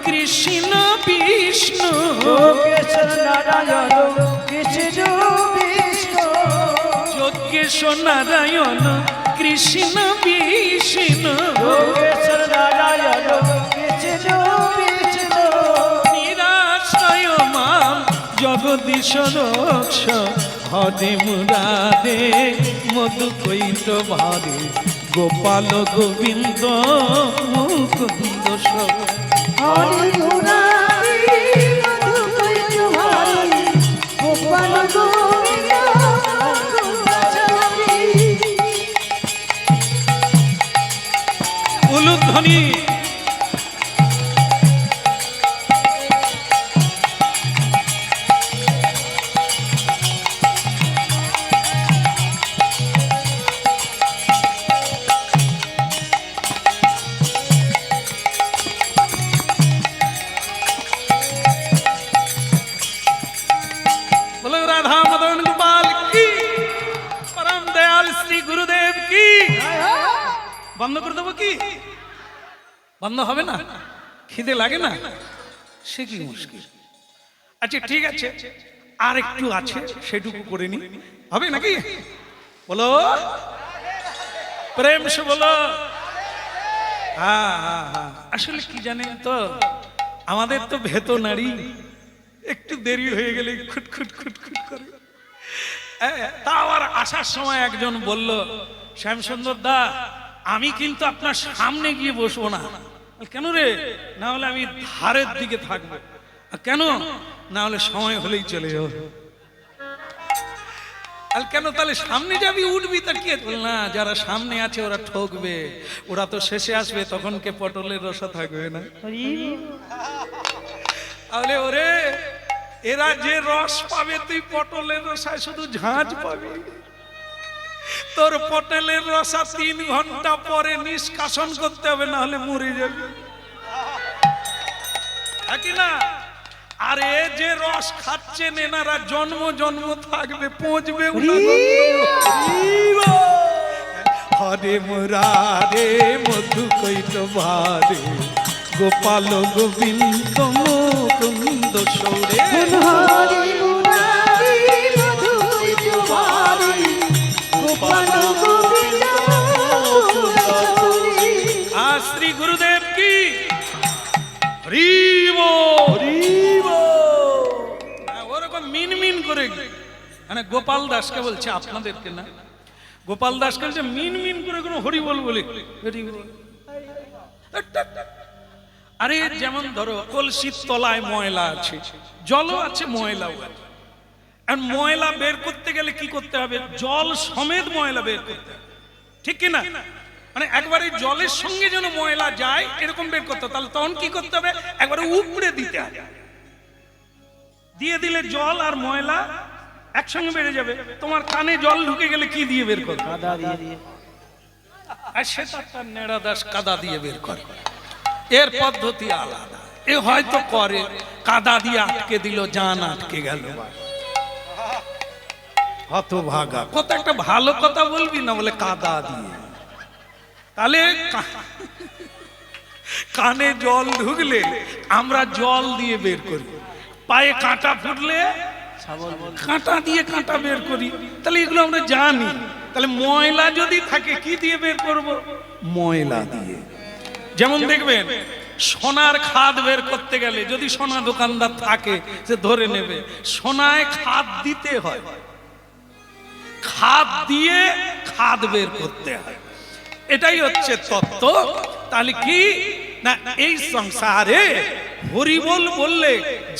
কৃষ্ণ বিষ্ণু, যজ্ঞেশ নারায়ণ কৃষ্ণ বিষ্ণু, নিরাশ্রয় মাম জগদীশ রক্ষ। হরে মুরারে মধু কৈট ভারে গোপাল গোবিন্দ মুকুন্দ সৌরে। হরে মুরারি মধু কৈট ভারে গোপাল গোবিন্দ মুকুন্দ সৌরে। উলুধ্বনি बोलो राधा मदन गोपाल की, परम दयाल श्री गुरुदेव की। বন্ধ করে দেবো কি? বন্ধ হবে না? খিদে লাগে না? সে কি মুশকিল। আচ্ছা ঠিক আছে, আর একটু আছে সেটুকু করে নি, হবে নাকি? বলো প্রেম সে বলো। হ্যাঁ হ্যাঁ হ্যাঁ, আসলে কি জানেন তো, আমাদের তো ভেতনারি একটু দেরি হয়ে গেলে খুটখুট খুটখুট করে। তা আবার আসার সময় একজন বলল, শ্যামসুন্দর দা আমি কিন্তু আপনার সামনে গিয়ে বসবো না। কেন রে? না হলে আমি ধারের দিকে থাকবো। কেন? না হলে সময় হলেই চলে যাবো। কেন? তাহলে সামনে যাবি উঠবি তা কি? না, যারা সামনে আছে ওরা ঠকবে, ওরা তো শেষে আসবে, তখন কে পটলের রসা থাকবে না। তাহলে ওরে এরা যে রস পাবে তুই পটলের রসায় শুধু ঝাঁঝ পাবি। তোর পটলের রসা 3 ঘন্টা পরে নিষ্কাশন করতে হবে, না হলে মরে যাবে, নাকি না? আর এ যে রস খাচ্ছেন এনারা জন্ম জন্ম থাকবে, পৌঁছবে। হরে মুরারে মধু কৈট ভারে গোপাল গোবিন্দ মুকুন্দ সৌরে। হরে মুরারি মধু কৈট ভারে গোপাল গোবিন্দ মুকুন্দ সৌরে। আর শ্রী গুরুদেব কি হরি বল। ওরকম মিন মিন করে, মানে গোপাল দাসকে বলছে, আপনাদেরকে না, গোপাল দাসকে বলছে মিন মিন করে কোনো হরি বল বলে। আরে যেমন ধরো কলসির তলায় ময়লা আছে, জলও আছে ময়লাও আছে। এখন ময়লা বের করতে গেলে কি করতে হবে? জল সমেত ময়লা বের করতে হবে, ঠিক কিনা? মানে একবারে জলের সঙ্গে যেন ময়লা যায় এরকম বের করতে হবে। তাহলে তখন কি করতে হবে? একবারে উপড়ে দিতে হবে। দিয়ে দিলে জল আর ময়লা একসঙ্গে বেড়ে যাবে। তোমার কানে জল ঢুকে গেলে কি দিয়ে বের করবে? কাদা দিয়ে। আর সেটা তার নেড়া দাস কাদা দিয়ে বের করে। এর পদ্ধতি আলাদা। এ হয়তো করে কাদা দিয়ে আটকে দিল, জান আটকে গেল। হতভাগা, কত একটা ভালো কথা বলবি না, বলে কাদা দিয়ে। তাহলে কানে জল ঢুকলে আমরা জল দিয়ে বের করি, পায়ে কাঁটা ফুটলে কাঁটা দিয়ে কাঁটা বের করি। তাহলে এগুলো আমরা জানি। তাহলে ময়লা যদি থাকে কি দিয়ে বের করব? ময়লা দিয়ে। যেমন দেখবেন সোনার খাদ বের করতে গেলে যদি সোনা দোকানদার থাকে সে ধরে নেবে সোনায় খাদ দিতে হয়, খাদ দিয়ে খাদ বের করতে হয়। এটাই হচ্ছে তত্ত্ব। তাহলে কি না, এই সংসারে হরিবোল বললে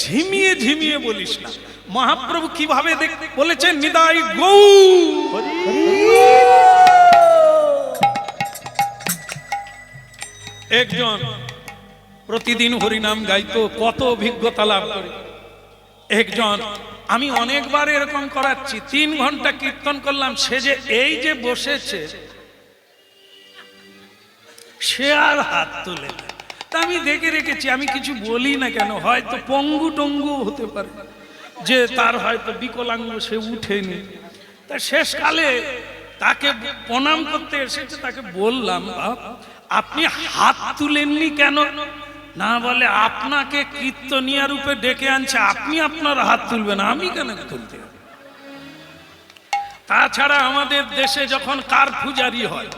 ঝিমিয়ে ঝিমিয়ে বলিস না। মহাপ্রভু কিভাবে বলেছেন, নিদাই গৌ। একজন প্রতিদিন হরিনাম গাইতো, কত অভিজ্ঞতা লাভ করে। একজন, আমি অনেকবার এরকম করাচ্ছি, 3 ঘন্টা কীর্তন করলাম, সে যে এই যে বসেছে সে আর হাত তোলে না। তা আমি দেখে রেখেছি, আমি কিছু বলি না কেন, হয়তো পঙ্গু টঙ্গু হতে পারে, যে তার হয়তো বিকলাঙ্গ, সে উঠেনি। তা শেষকালে তাকে প্রণাম করতে এসেছে, তাকে বললাম, আপনি হাত তুলেননি কেন? না, বলে আপনাকে কীর্তনিয়া রূপে ডেকে আনছে, আপনি আপনার হাত তুলবেন, আমি কেন তুলতে? তাছাড়া আমাদের দেশে যখন কারফুজারি হয়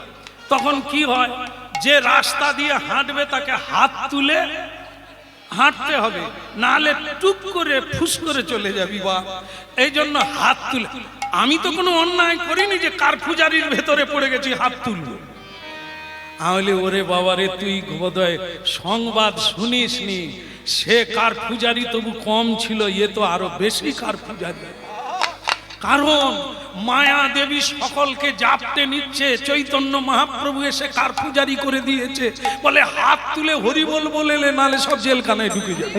তখন কি হয়, যে রাস্তা দিয়ে হাঁটবে তাকে হাত তুলে হাঁটতে হবে, নাহলে টুক করে ফুস করে চলে যাবি। বা এই জন্য হাত তুলে, আমি তো কোনো অন্যায় করিনি যে কারফুজারির ভেতরে পড়ে গেছি হাত তুলবো। তাহলে ওরে বাবারে, তুই বোধহয় সংবাদ শুনিসনি, সে কারফুজারি তবু কম ছিল, এ তো আরো বেশি কারফুজারি। কারণ মায়া দেবী সকলকে জাপটে নিচ্ছে, চৈতন্য মহাপ্রভু এসে কারফুজারি করে দিয়েছে, বলে হাত তুলে হরিবোল বলেলে, নালে সব জেলখানায় ঢুকে যাবে।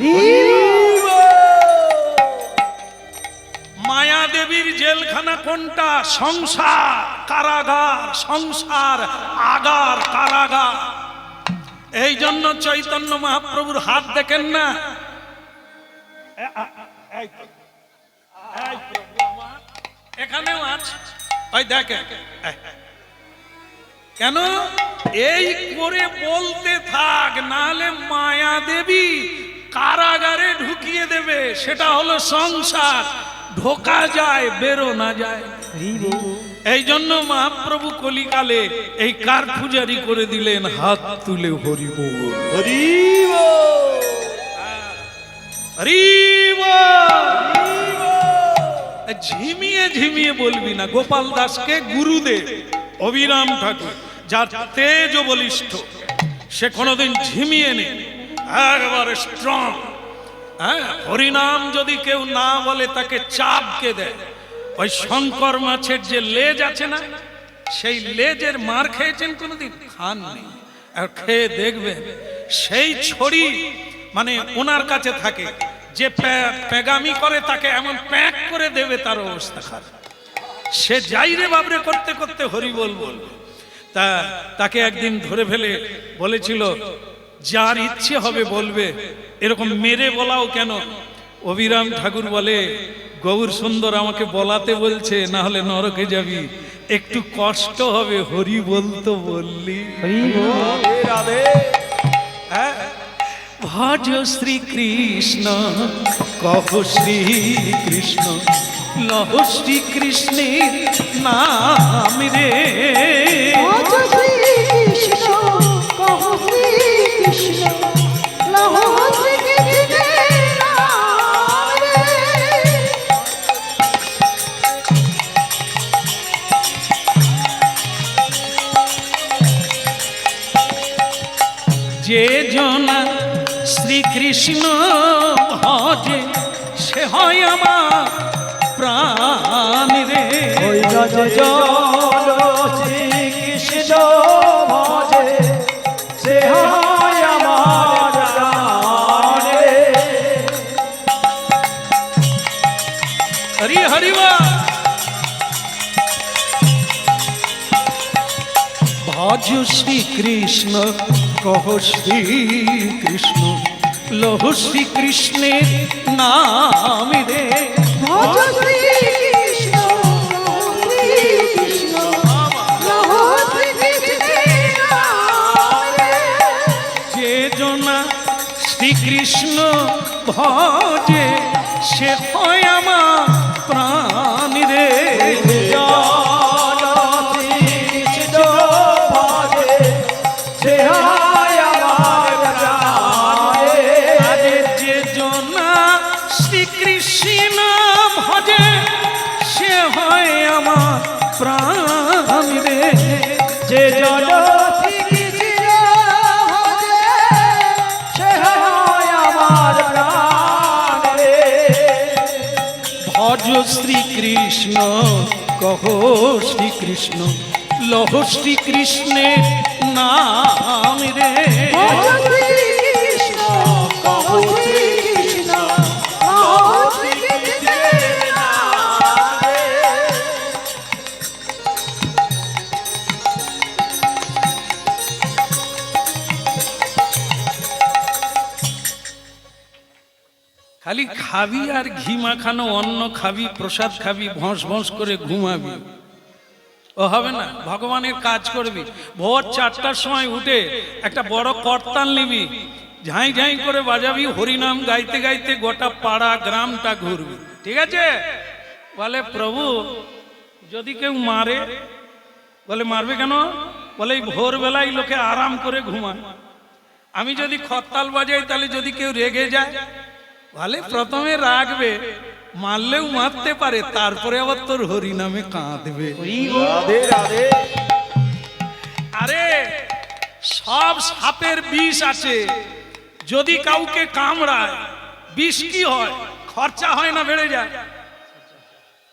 মায়া দেবীর জেলখানা কোনটা? সংসার কারাগার, সংসার আগার কারাগার। এই জন্য চৈতন্য মহাপ্রভুর হাত দেখেন না, এখানেও আছে, ওই দেখেন। কেন? এই করে বলতে থাক, নাহলে মায়া দেবী কারাগারে ঢুকিয়ে দেবে। সেটা হলো সংসার, ঢোকা যায় বেরো না যায়। এই জন্য মহাপ্রভু কলিকালে এই কারফুজারি করে দিলেন, হাত তুলে হরিবোল হরিবোল। ঝিমিয়ে ঝিমিয়ে বলবি না। গোপাল দাসকে গুরুদেব অবিরাম ঠাকুর, যার তেজ বলিষ্ঠ, সে কোনোদিন ঝিমিয়ে নেই, একেবারে স্ট্রং। হ্যাঁ, হরিনাম যদি কেউ না বলে তাকে চাপকে দেয়। ওই শঙ্কর মাছের যে লেজ আছে না, সেই লেজের মার খেয়েছেন কোনোদিন? খাননি। আর খেয়ে দেখবেন, সেই ছড়ি মানে ওনার কাছে থাকে, যে পেগামি করে তাকে এমন প্যাক করে দেবে, তার অবস্থা খারাপ। সে যাইরে বাবরে করতে করতে হরিবোল বলবে। তাকে একদিন ধরে ফেলে বলেছিল, যার ইচ্ছে হবে বলবে, এরকম মেরে বলাও কেন? অবিরাম ঠাকুর বলে, গৌর সুন্দর আমাকে বলাতে বলছে, না হলে নরকে যাবি, একটু কষ্ট হবে, হরি বলতো বললি। হ্যাঁ, ভজ শ্রী কৃষ্ণ, কহ শ্রী কৃষ্ণ, লহ শ্রী কৃষ্ণের নাম রে। ভজ শ্রী কৃষ্ণ, কহ শ্রী কৃষ্ণ, লহ শ্রী কৃষ্ণের নাম রে। যে জনা শ্রীকৃষ্ণ ভজে, সে হয় আমার প্রাণ রে। ওই রজ জন শ্রীকৃষ্ণ ভজে, সে হয় আমার প্রাণ রে। হরি হরিবা। ভজ শ্রীকৃষ্ণ, কহ শ্রীকৃষ্ণ, লহ শ্রীকৃষ্ণের নাম রে। ভজ শ্রী কৃষ্ণ, শ্রী কৃষ্ণ, লহ শ্রী কৃষ্ণের নাম রে। যে জনা শ্রীকৃষ্ণ ভজে, সে হয় আমার প্রাণ রে। জন আমি রে যে জন শ্রীকৃষ্ণ ভজে সে হয় আমার প্রাণ রে। ভজ শ্রীকৃষ্ণ কহ শ্রীকৃষ্ণ লহ শ্রীকৃষ্ণের নাম রে। ভজ শ্রীকৃষ্ণ কহ শ্রীকৃষ্ণ লহ শ্রীকৃষ্ণের নাম রে। খালি খাবি আর ঘি মাখানো অন্ন খাবি, প্রসাদ খাবি, ভস ভস করে ঘুমাবি, ও হবে না। ভগবানের কাজ করবি, ভোর 4টার সময় উঠে একটা বড় করতাল নিবি, ঝাঁই ঝাঁই করে বাজাবি, হরিনাম গাইতে গাইতে গোটা পাড়া গ্রামটা ঘুরবি, ঠিক আছে? বলে প্রভু যদি কেউ মারে, বলে মারবে কেন? বলে এই ভোরবেলায় লোকে আরাম করে ঘুমায়, আমি যদি করতাল বাজাই তাহলে যদি কেউ রেগে যায়, বলে প্রথমে রাখবে, মারলেও মারতে পারে, তারপরে আবার তোর হরিনামে কাঁদবে। রাধে রাধে। আরে সব সাপের বিষ আছে, যদি কাউকে কামড়ায় বিষ কি হয়? খরচা হয় না বেড়ে যায়?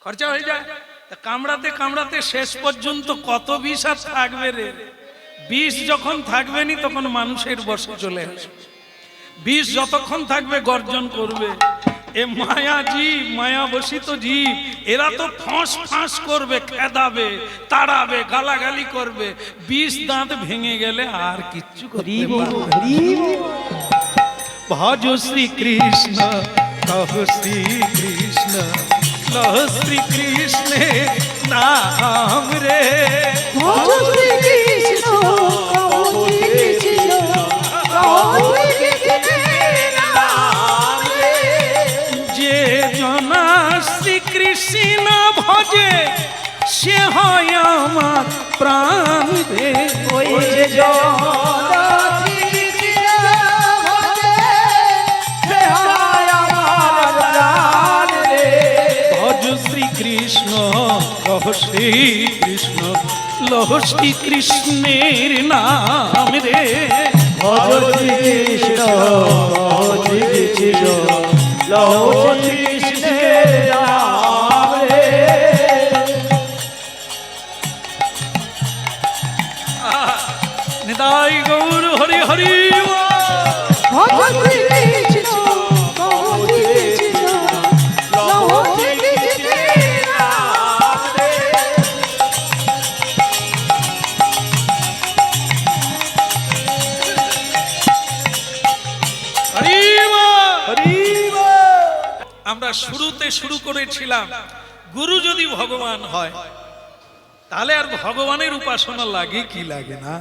খরচা হয়ে যায়। তা কামড়াতে কামড়াতে শেষ পর্যন্ত কত বিষ আর থাকবে রে? বিষ যখন থাকবে নি তখন মানুষের বশে চলে আসবে। বিষ যতক্ষণ থাকবে গর্জন করবে। এ মায়া জীব, মায়া বসিত জীব, এরা তো ফাঁস ফাঁস করবে, খেদাবে, তাড়াবে, গালাগালি করবে। বিষ দাঁত ভেঙে গেলে আর কিচ্ছু করতে পারবে না। ভজ শ্রীকৃষ্ণ কহ শ্রীকৃষ্ণ লহ শ্রীকৃষ্ণের নাম রে। ভজ শ্রীকৃষ্ণ কহ শ্রীকৃষ্ণ লহ শ্রীকৃষ্ণের নাম রে। যে জনা শ্রীকৃষ্ণ ভজে সে হয় আমার প্রাণ রে। ওই যে জন শ্রীকৃষ্ণ ভজে সে হয় আমার প্রাণ রে। ভজ শ্রীকৃষ্ণ কহ শ্রীকৃষ্ণ লহ শ্রীকৃষ্ণের নাম রে। ভজ শ্রীকৃষ্ণ শ্রীকৃষ্ণ লহ শ্রীকৃষ্ণের নাম রে। নিতাই গৌর হরি হরি ভজ শ্রীকৃষ্ণ কহ শ্রীকৃষ্ণ লহ শ্রীকৃষ্ণের নাম রে। হরি হরি আমরা শুরুতে শুরু করেছিলাম, গুরু যদি ভগবান হয় তাহলে আর ভগবানের উপাসনা লাগে কি লাগে না?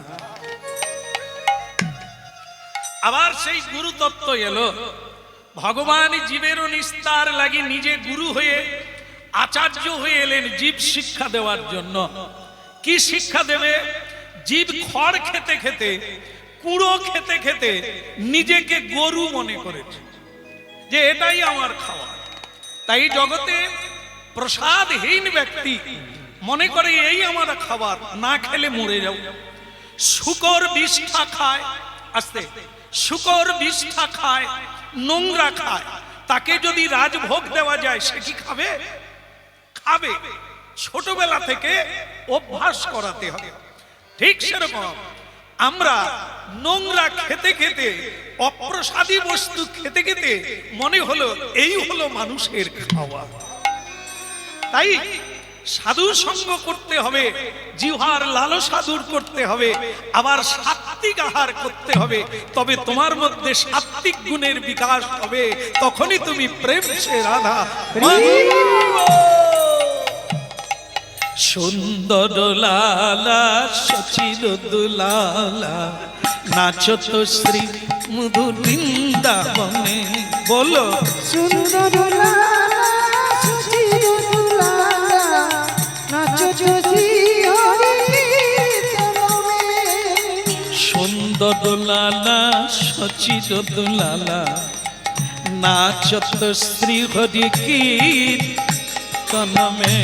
আবার সেই গুরু তত্ত্ব এলো, ভগবান জীবেরও নিস্তার লাগি নিজে গুরু হয়ে আচার্য হয়ে এলেন জীব শিক্ষা দেওয়ার জন্য। কি শিক্ষা দেবে? জীব খড় খেতে খেতে, কুড়ো খেতে খেতে নিজেকে গরু মনে করেছে যে এটাই আমার খাওয়া। তাই জগতে প্রসাদহীন ব্যক্তি মনে করে এই আমার খাবার, না খেলে মরে যাও। শুকর বিষ্ঠা খায়, আস্তে শুকর বিষ্ঠা খায়, নোংরা খায়, তাকে যদি রাজভোগ দেওয়া যায় সে কি খাবে? খাবে। ছোটবেলা থেকে অভ্যাস করাতে হবে। ঠিক সেরকম আমরা নোংরা খেতে খেতে, অপ্রসাদী বস্তু খেতে খেতে মনে হলো এই হলো মানুষের খাওয়া। তাই সাধু সঙ্গ করতে হবে, জিহ্বার লালসা দূর করতে হবে, আবার সাত্বিক আহার করতে হবে, তবে তোমার মধ্যে সাত্বিক গুণের বিকাশ হবে, তখনই তুমি প্রেম সে রাধা। সুন্দর লালা সচির দুলালা নাচত শ্রী মধু বৃন্দাবনে। বলো সুন্দর লালা সুচির দুলালা নাচছ শ্রী হরি চরণে। সুন্দর লালা সচির দুলালা নাচত শ্রী হরি কীর্তন মে।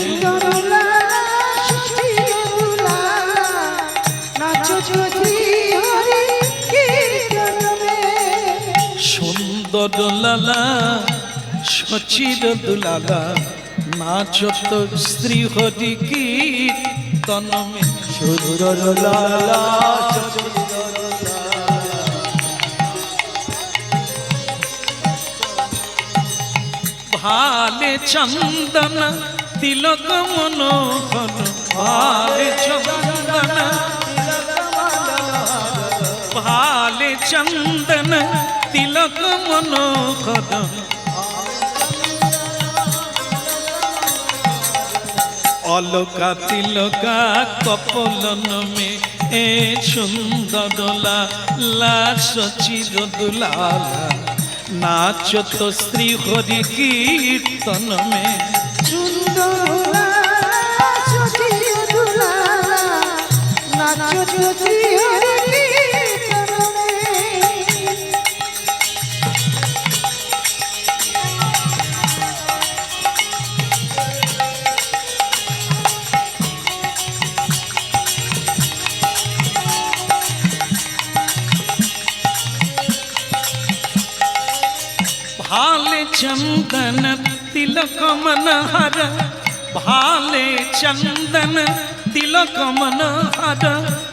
সুন্দর লালা সুচির শ্রী হরি কীর্তন মে সুন্দর লালা সচির দুলালা নাচত শ্রী হরি কীর্তন মে সুন্দর লালা ভালে চন্দন তিলক মনোহর ভালে চন্দন ভালে চন্দন তিলক মনোহর অলকা তিলকা কপলন মে এ সুন্দর লালা সচির দুলালা নাচত শ্রী হরি কীর্তন মে সুন্দর শ্রী দুলালা নাচ শ্রী হরি কীর্তন মে भाले चंदन तिलक मनहर भाले चंदन तिलक मनहर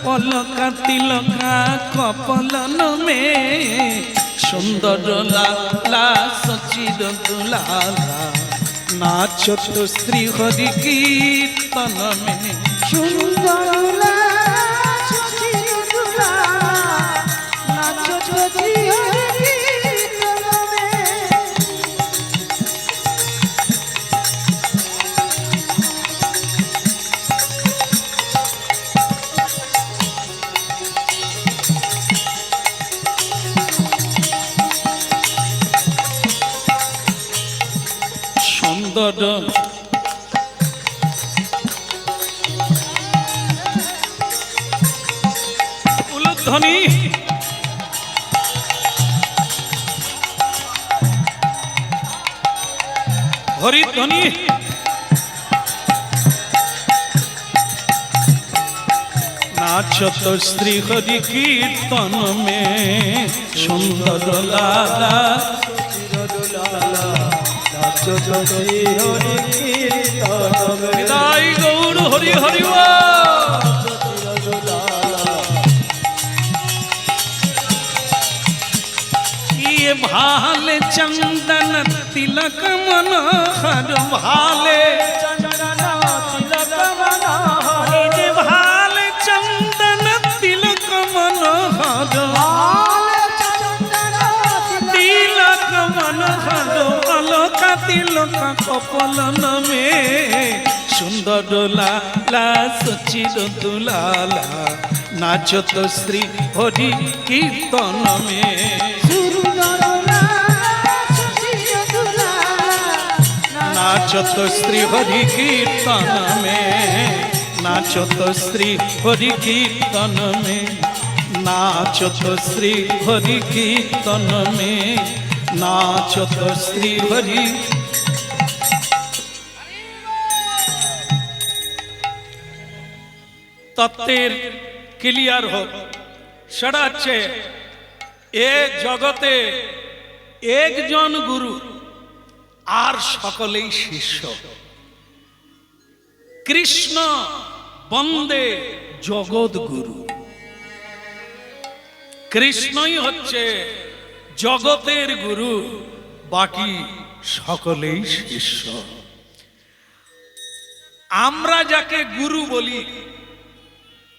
पलक तिलका कपलन में सुंदर लाला सचिर दुलाला नाचत श्री हरि कीर्तन में সুন্দর শ্রী দুলালা নাচ শ্রী হরি কীর্তন মে সুন্দর উলধ্বনি হরিধ্বনি নাচত শ্রী হরি কীর্তন মে সুন্দর লালা বিদায় গৌর হরি হরি ये भाले चंदन तिलक मनोहर भाले ये भाले चंदन तिलक मनोहर तिलक मनोहर अलका तिलक कपलन में सुंदर लाला सचिर दुलाला नाचत श्री हरि कीर्तन में नाचत श्री हरि कीर्तन में नाचत श्री हरि कीर्तन में नाचत श्री हरि कीर्तन में नाचत श्री हरि তত্ত্বের ক্লিয়ার হোক সেটা হচ্ছে এ জগতে একজন গুরু আর সকলেই শিষ্য কৃষ্ণ বন্দে জগৎ গুরু কৃষ্ণই হচ্ছে জগতের গুরু বাকি সকলেই শিষ্য আমরা যাকে গুরু বলি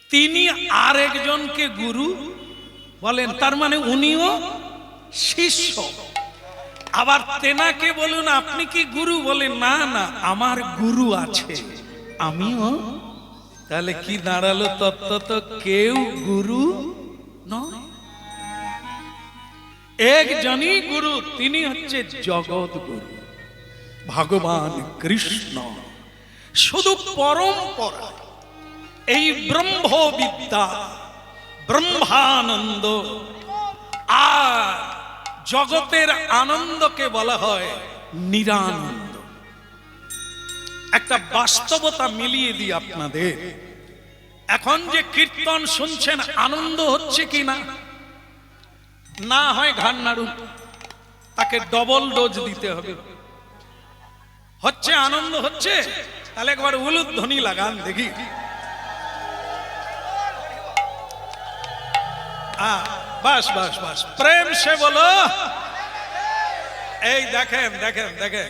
তিনি আরেকজনকে গুরু বলেন তার মানে উনিও শিষ্য আবার তেনাকে বলুন আপনি কি গুরু বলেন না না আমার গুরু আছে আমিও তাহলে কি দাঁড়ালো তত্ত্ব তো কেউ গুরু নয় একজনই গুরু তিনি হচ্ছে জগৎ গুরু ভগবান কৃষ্ণ শুধু পরম্পরা এই ব্রহ্ম বিদ্যা ব্রহ্মানন্দ আর জগতের আনন্দকে বলা হয় নিরানন্দ একটা বাস্তবতা মিলিয়ে দিই আপনাদের এখন যে কীর্তন শুনছেন আনন্দ হচ্ছে কি না? না হয় ঘাড় নাড়ুন, তাকে ডবল ডোজ দিতে হবে। হচ্ছে আনন্দ হচ্ছে? তাহলে একবার উলুধ্বনি লাগান দেখি। বাস বাস বাস, প্রেম সে বলো। এই দেখেন দেখেন দেখেন,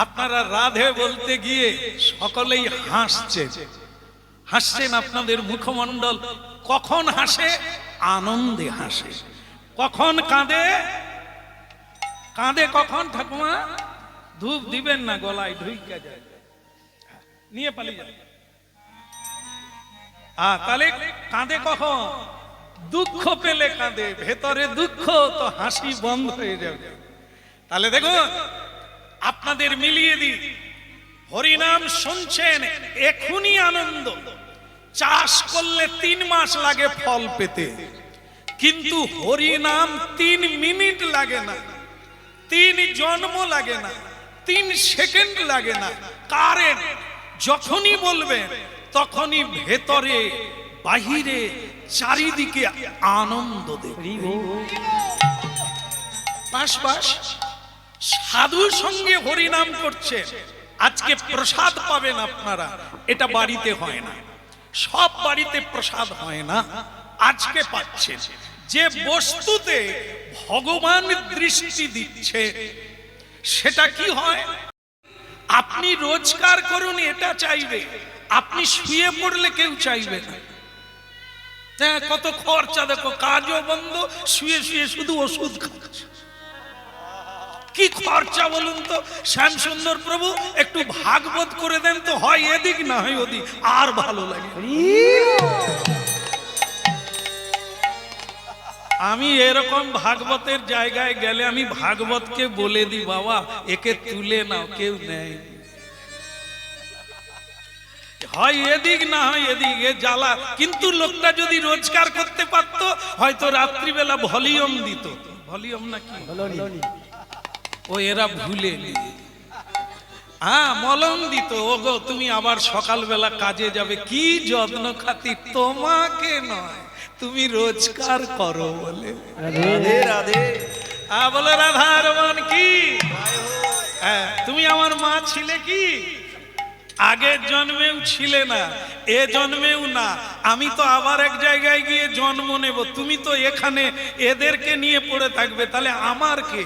আপনারা রাধে বলতে গিয়ে সকলেই হাসছেন, হাসছেন। আপনাদের মুখমণ্ডল কখন হাসে? আনন্দে হাসে। কখন কাঁদে? কাঁদে কখন ঠাকুমা? ধূপ দিবেন না, গলায় ঢুইকা যায়, নিয়ে পালিয়ে যায়। তাহলে কাঁদে কখন? দুঃখ পেলে কাঁদে। ভেতরে দুঃখ তো হাসি বন্ধ হয়ে যাবে। তাহলে দেখুন, আপনাদের মিলিয়ে দিই, হরিনাম শুনছেন এখনই আনন্দ। চাষ করলে 3 মাস লাগে ফল পেতে, কিন্তু হরিনাম 3 মিনিট লাগে না, 3 জন্ম লাগে না, 3 সেকেন্ড লাগে না। কারেন্ট যখনই বলবেন তখনই ভেতরে বাহিরে চারিদিকে আনন্দ দেবে। পাশ পাশ সাধুর সঙ্গে হরিনাম করছে, আজকে প্রসাদ পাবেন আপনারা। এটা বাড়িতে হয় না, সব বাড়িতে প্রসাদ হয় না, আজকে পাচ্ছেন। যে বস্তুতে ভগবান দৃষ্টি দিচ্ছে সেটা কি হয়? আপনি রোজগার করুন এটা চাইবে, আপনি শুয়ে পড়লে কেউ চাইবে না। কত খরচা দেখো, কাজও বন্ধ, শুয়ে শুয়ে শুধু ওষুধ খাচ্ছে। কি খরচা বলুন তো? শ্যাম সুন্দর প্রভু একটু ভাগবত করে দেন তো, হয় এদিক না হয় ওদিক, আর ভালো লাগে। আমি এরকম ভাগবতের জায়গায় গেলে আমি ভাগবতকে বলে দিই, বাবা একে তুলে নাও, কেউ নেয়, হয় এদিক না হয় এদিক, এ জ্বালা। কিন্তু লোকটা যদি রোজগার করতে পারতো, হয়তো রাত্রিবেলা ভলিউম দিত। ভলিউম না কি ও, এরা ভুলে মলম দিত। ওগো তুমি আবার সকালবেলা কাজে যাবে, কি যত্ন খাতির, তোমাকে নয়, তুমি রোজগার করো বলে। রাধে রাধে। বলে রাধার মান কি? তুমি আমার মা ছিলে কি? আগের জন্মেও ছিলে না, এ জন্মেও না। আমি তো আবার এক জায়গায় গিয়ে জন্ম নেব, তুমি তো এখানে এদেরকে নিয়ে পড়ে থাকবে, তাহলে আমার কে?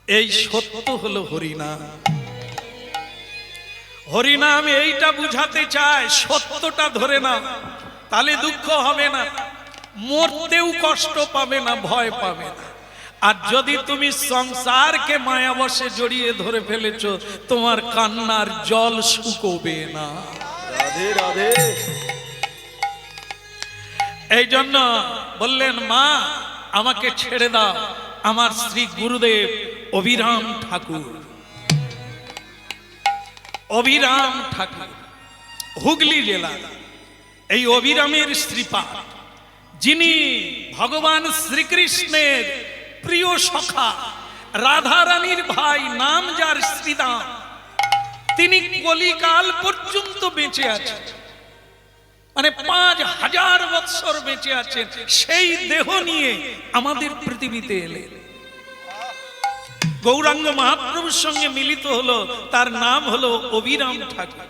এই সত্য হলো হরিনাম। হরিনাম এইটা বুঝাতে চায়, সত্যটা ধরে না, তাহলে দুঃখ হবে না, মরতেও কষ্ট পাবে না, ভয় পাবে না। আর যদি তুমি সংসারকে মায়াবশে জড়িয়ে ধরে ফেলেছো, তোমার কান্নার জল শুকোবে না। রাধে রাধে। এই জন্য বললেন, মা আমাকে ছেড়ে দাও। আমার শ্রী গুরুদেব অভিরাম ঠাকুর, অভিরাম ঠাকুর হুগলি জেলা, এই অভিরামের শ্রীপাদ, যিনি ভগবান শ্রীকৃষ্ণের প্রিয় সখা, রাধা রানীর ভাই, নাম যার শ্রীদাম, তিনি কলিকাল পর্যন্ত বেঁচে আছেন, মানে 5000 বৎসর বেঁচে আছেন। সেই দেহ নিয়ে আমাদের পৃথিবীতে এলেন, গৌরাঙ্গ মহাপ্রভুর সঙ্গে মিলিত হলো, তার নাম হলো অভিরাম ঠাকুর।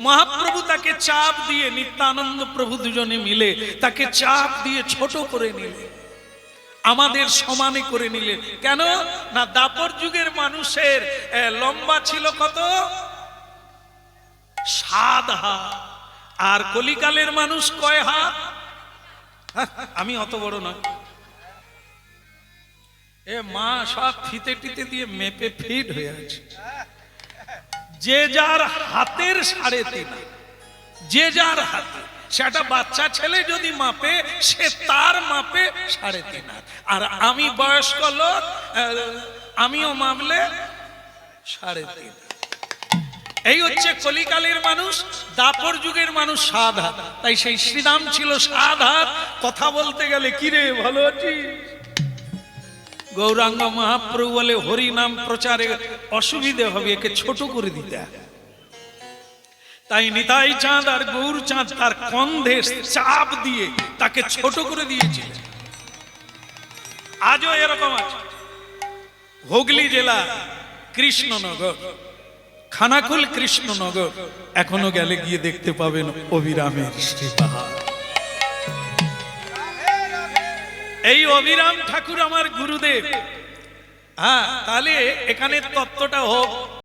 মহাপ্রভু তাকে চাপ দিয়ে, নিত্যানন্দ প্রভু দুজনে মিলে তাকে চাপ দিয়ে ছোট করে নিলেন, আমাদের সমানে করে নিলেন। কেন না, দাপর যুগের মানুষের লম্বা ছিল কত? 7 হাত, আর কলিকালের মানুষ কয় হাত? আমি অত বড় নয়, এ মা সব ফিতে টিতে দিয়ে মেপে ফিট হয়ে আছে। যে যার হাতের 3.5, যে যার হাতে, সেটা বাচ্চা ছেলে যদি মাপে, সে তার মাপে 3.5 হাত। আর আমি বয়স্ক লোক, আমিও মাপলে 3.5 হাত। এই হচ্ছে কলিকালের মানুষ, দাপর যুগের মানুষ 7 হাত। তাই সেই শ্রীরাম ছিল 7 হাত। কথা বলতে গেলে, কিরে ভালো আছিস? গৌরাঙ্গ মহাপ্রভু বলে, হরি নাম প্রচারে অসুবিধে হবে, একে ছোট করে দিতে। তাই নিতাই চাঁদ আর গৌর চাঁদ তার কন্ধে চাপ দিয়ে তাকে ছোট করে দিয়েছিল। আজও এরকম আছে। হুগলি জেলা কৃষ্ণনগর, খানাকুল কৃষ্ণনগর, এখনো গেলে গিয়ে দেখতে পাবেন অবিরামের শ্রী পাহাড়। এই অবিরাম ঠাকুর আমার গুরুদেব। হ্যাঁ, তাহলে এখানে তত্ত্বটা হোক।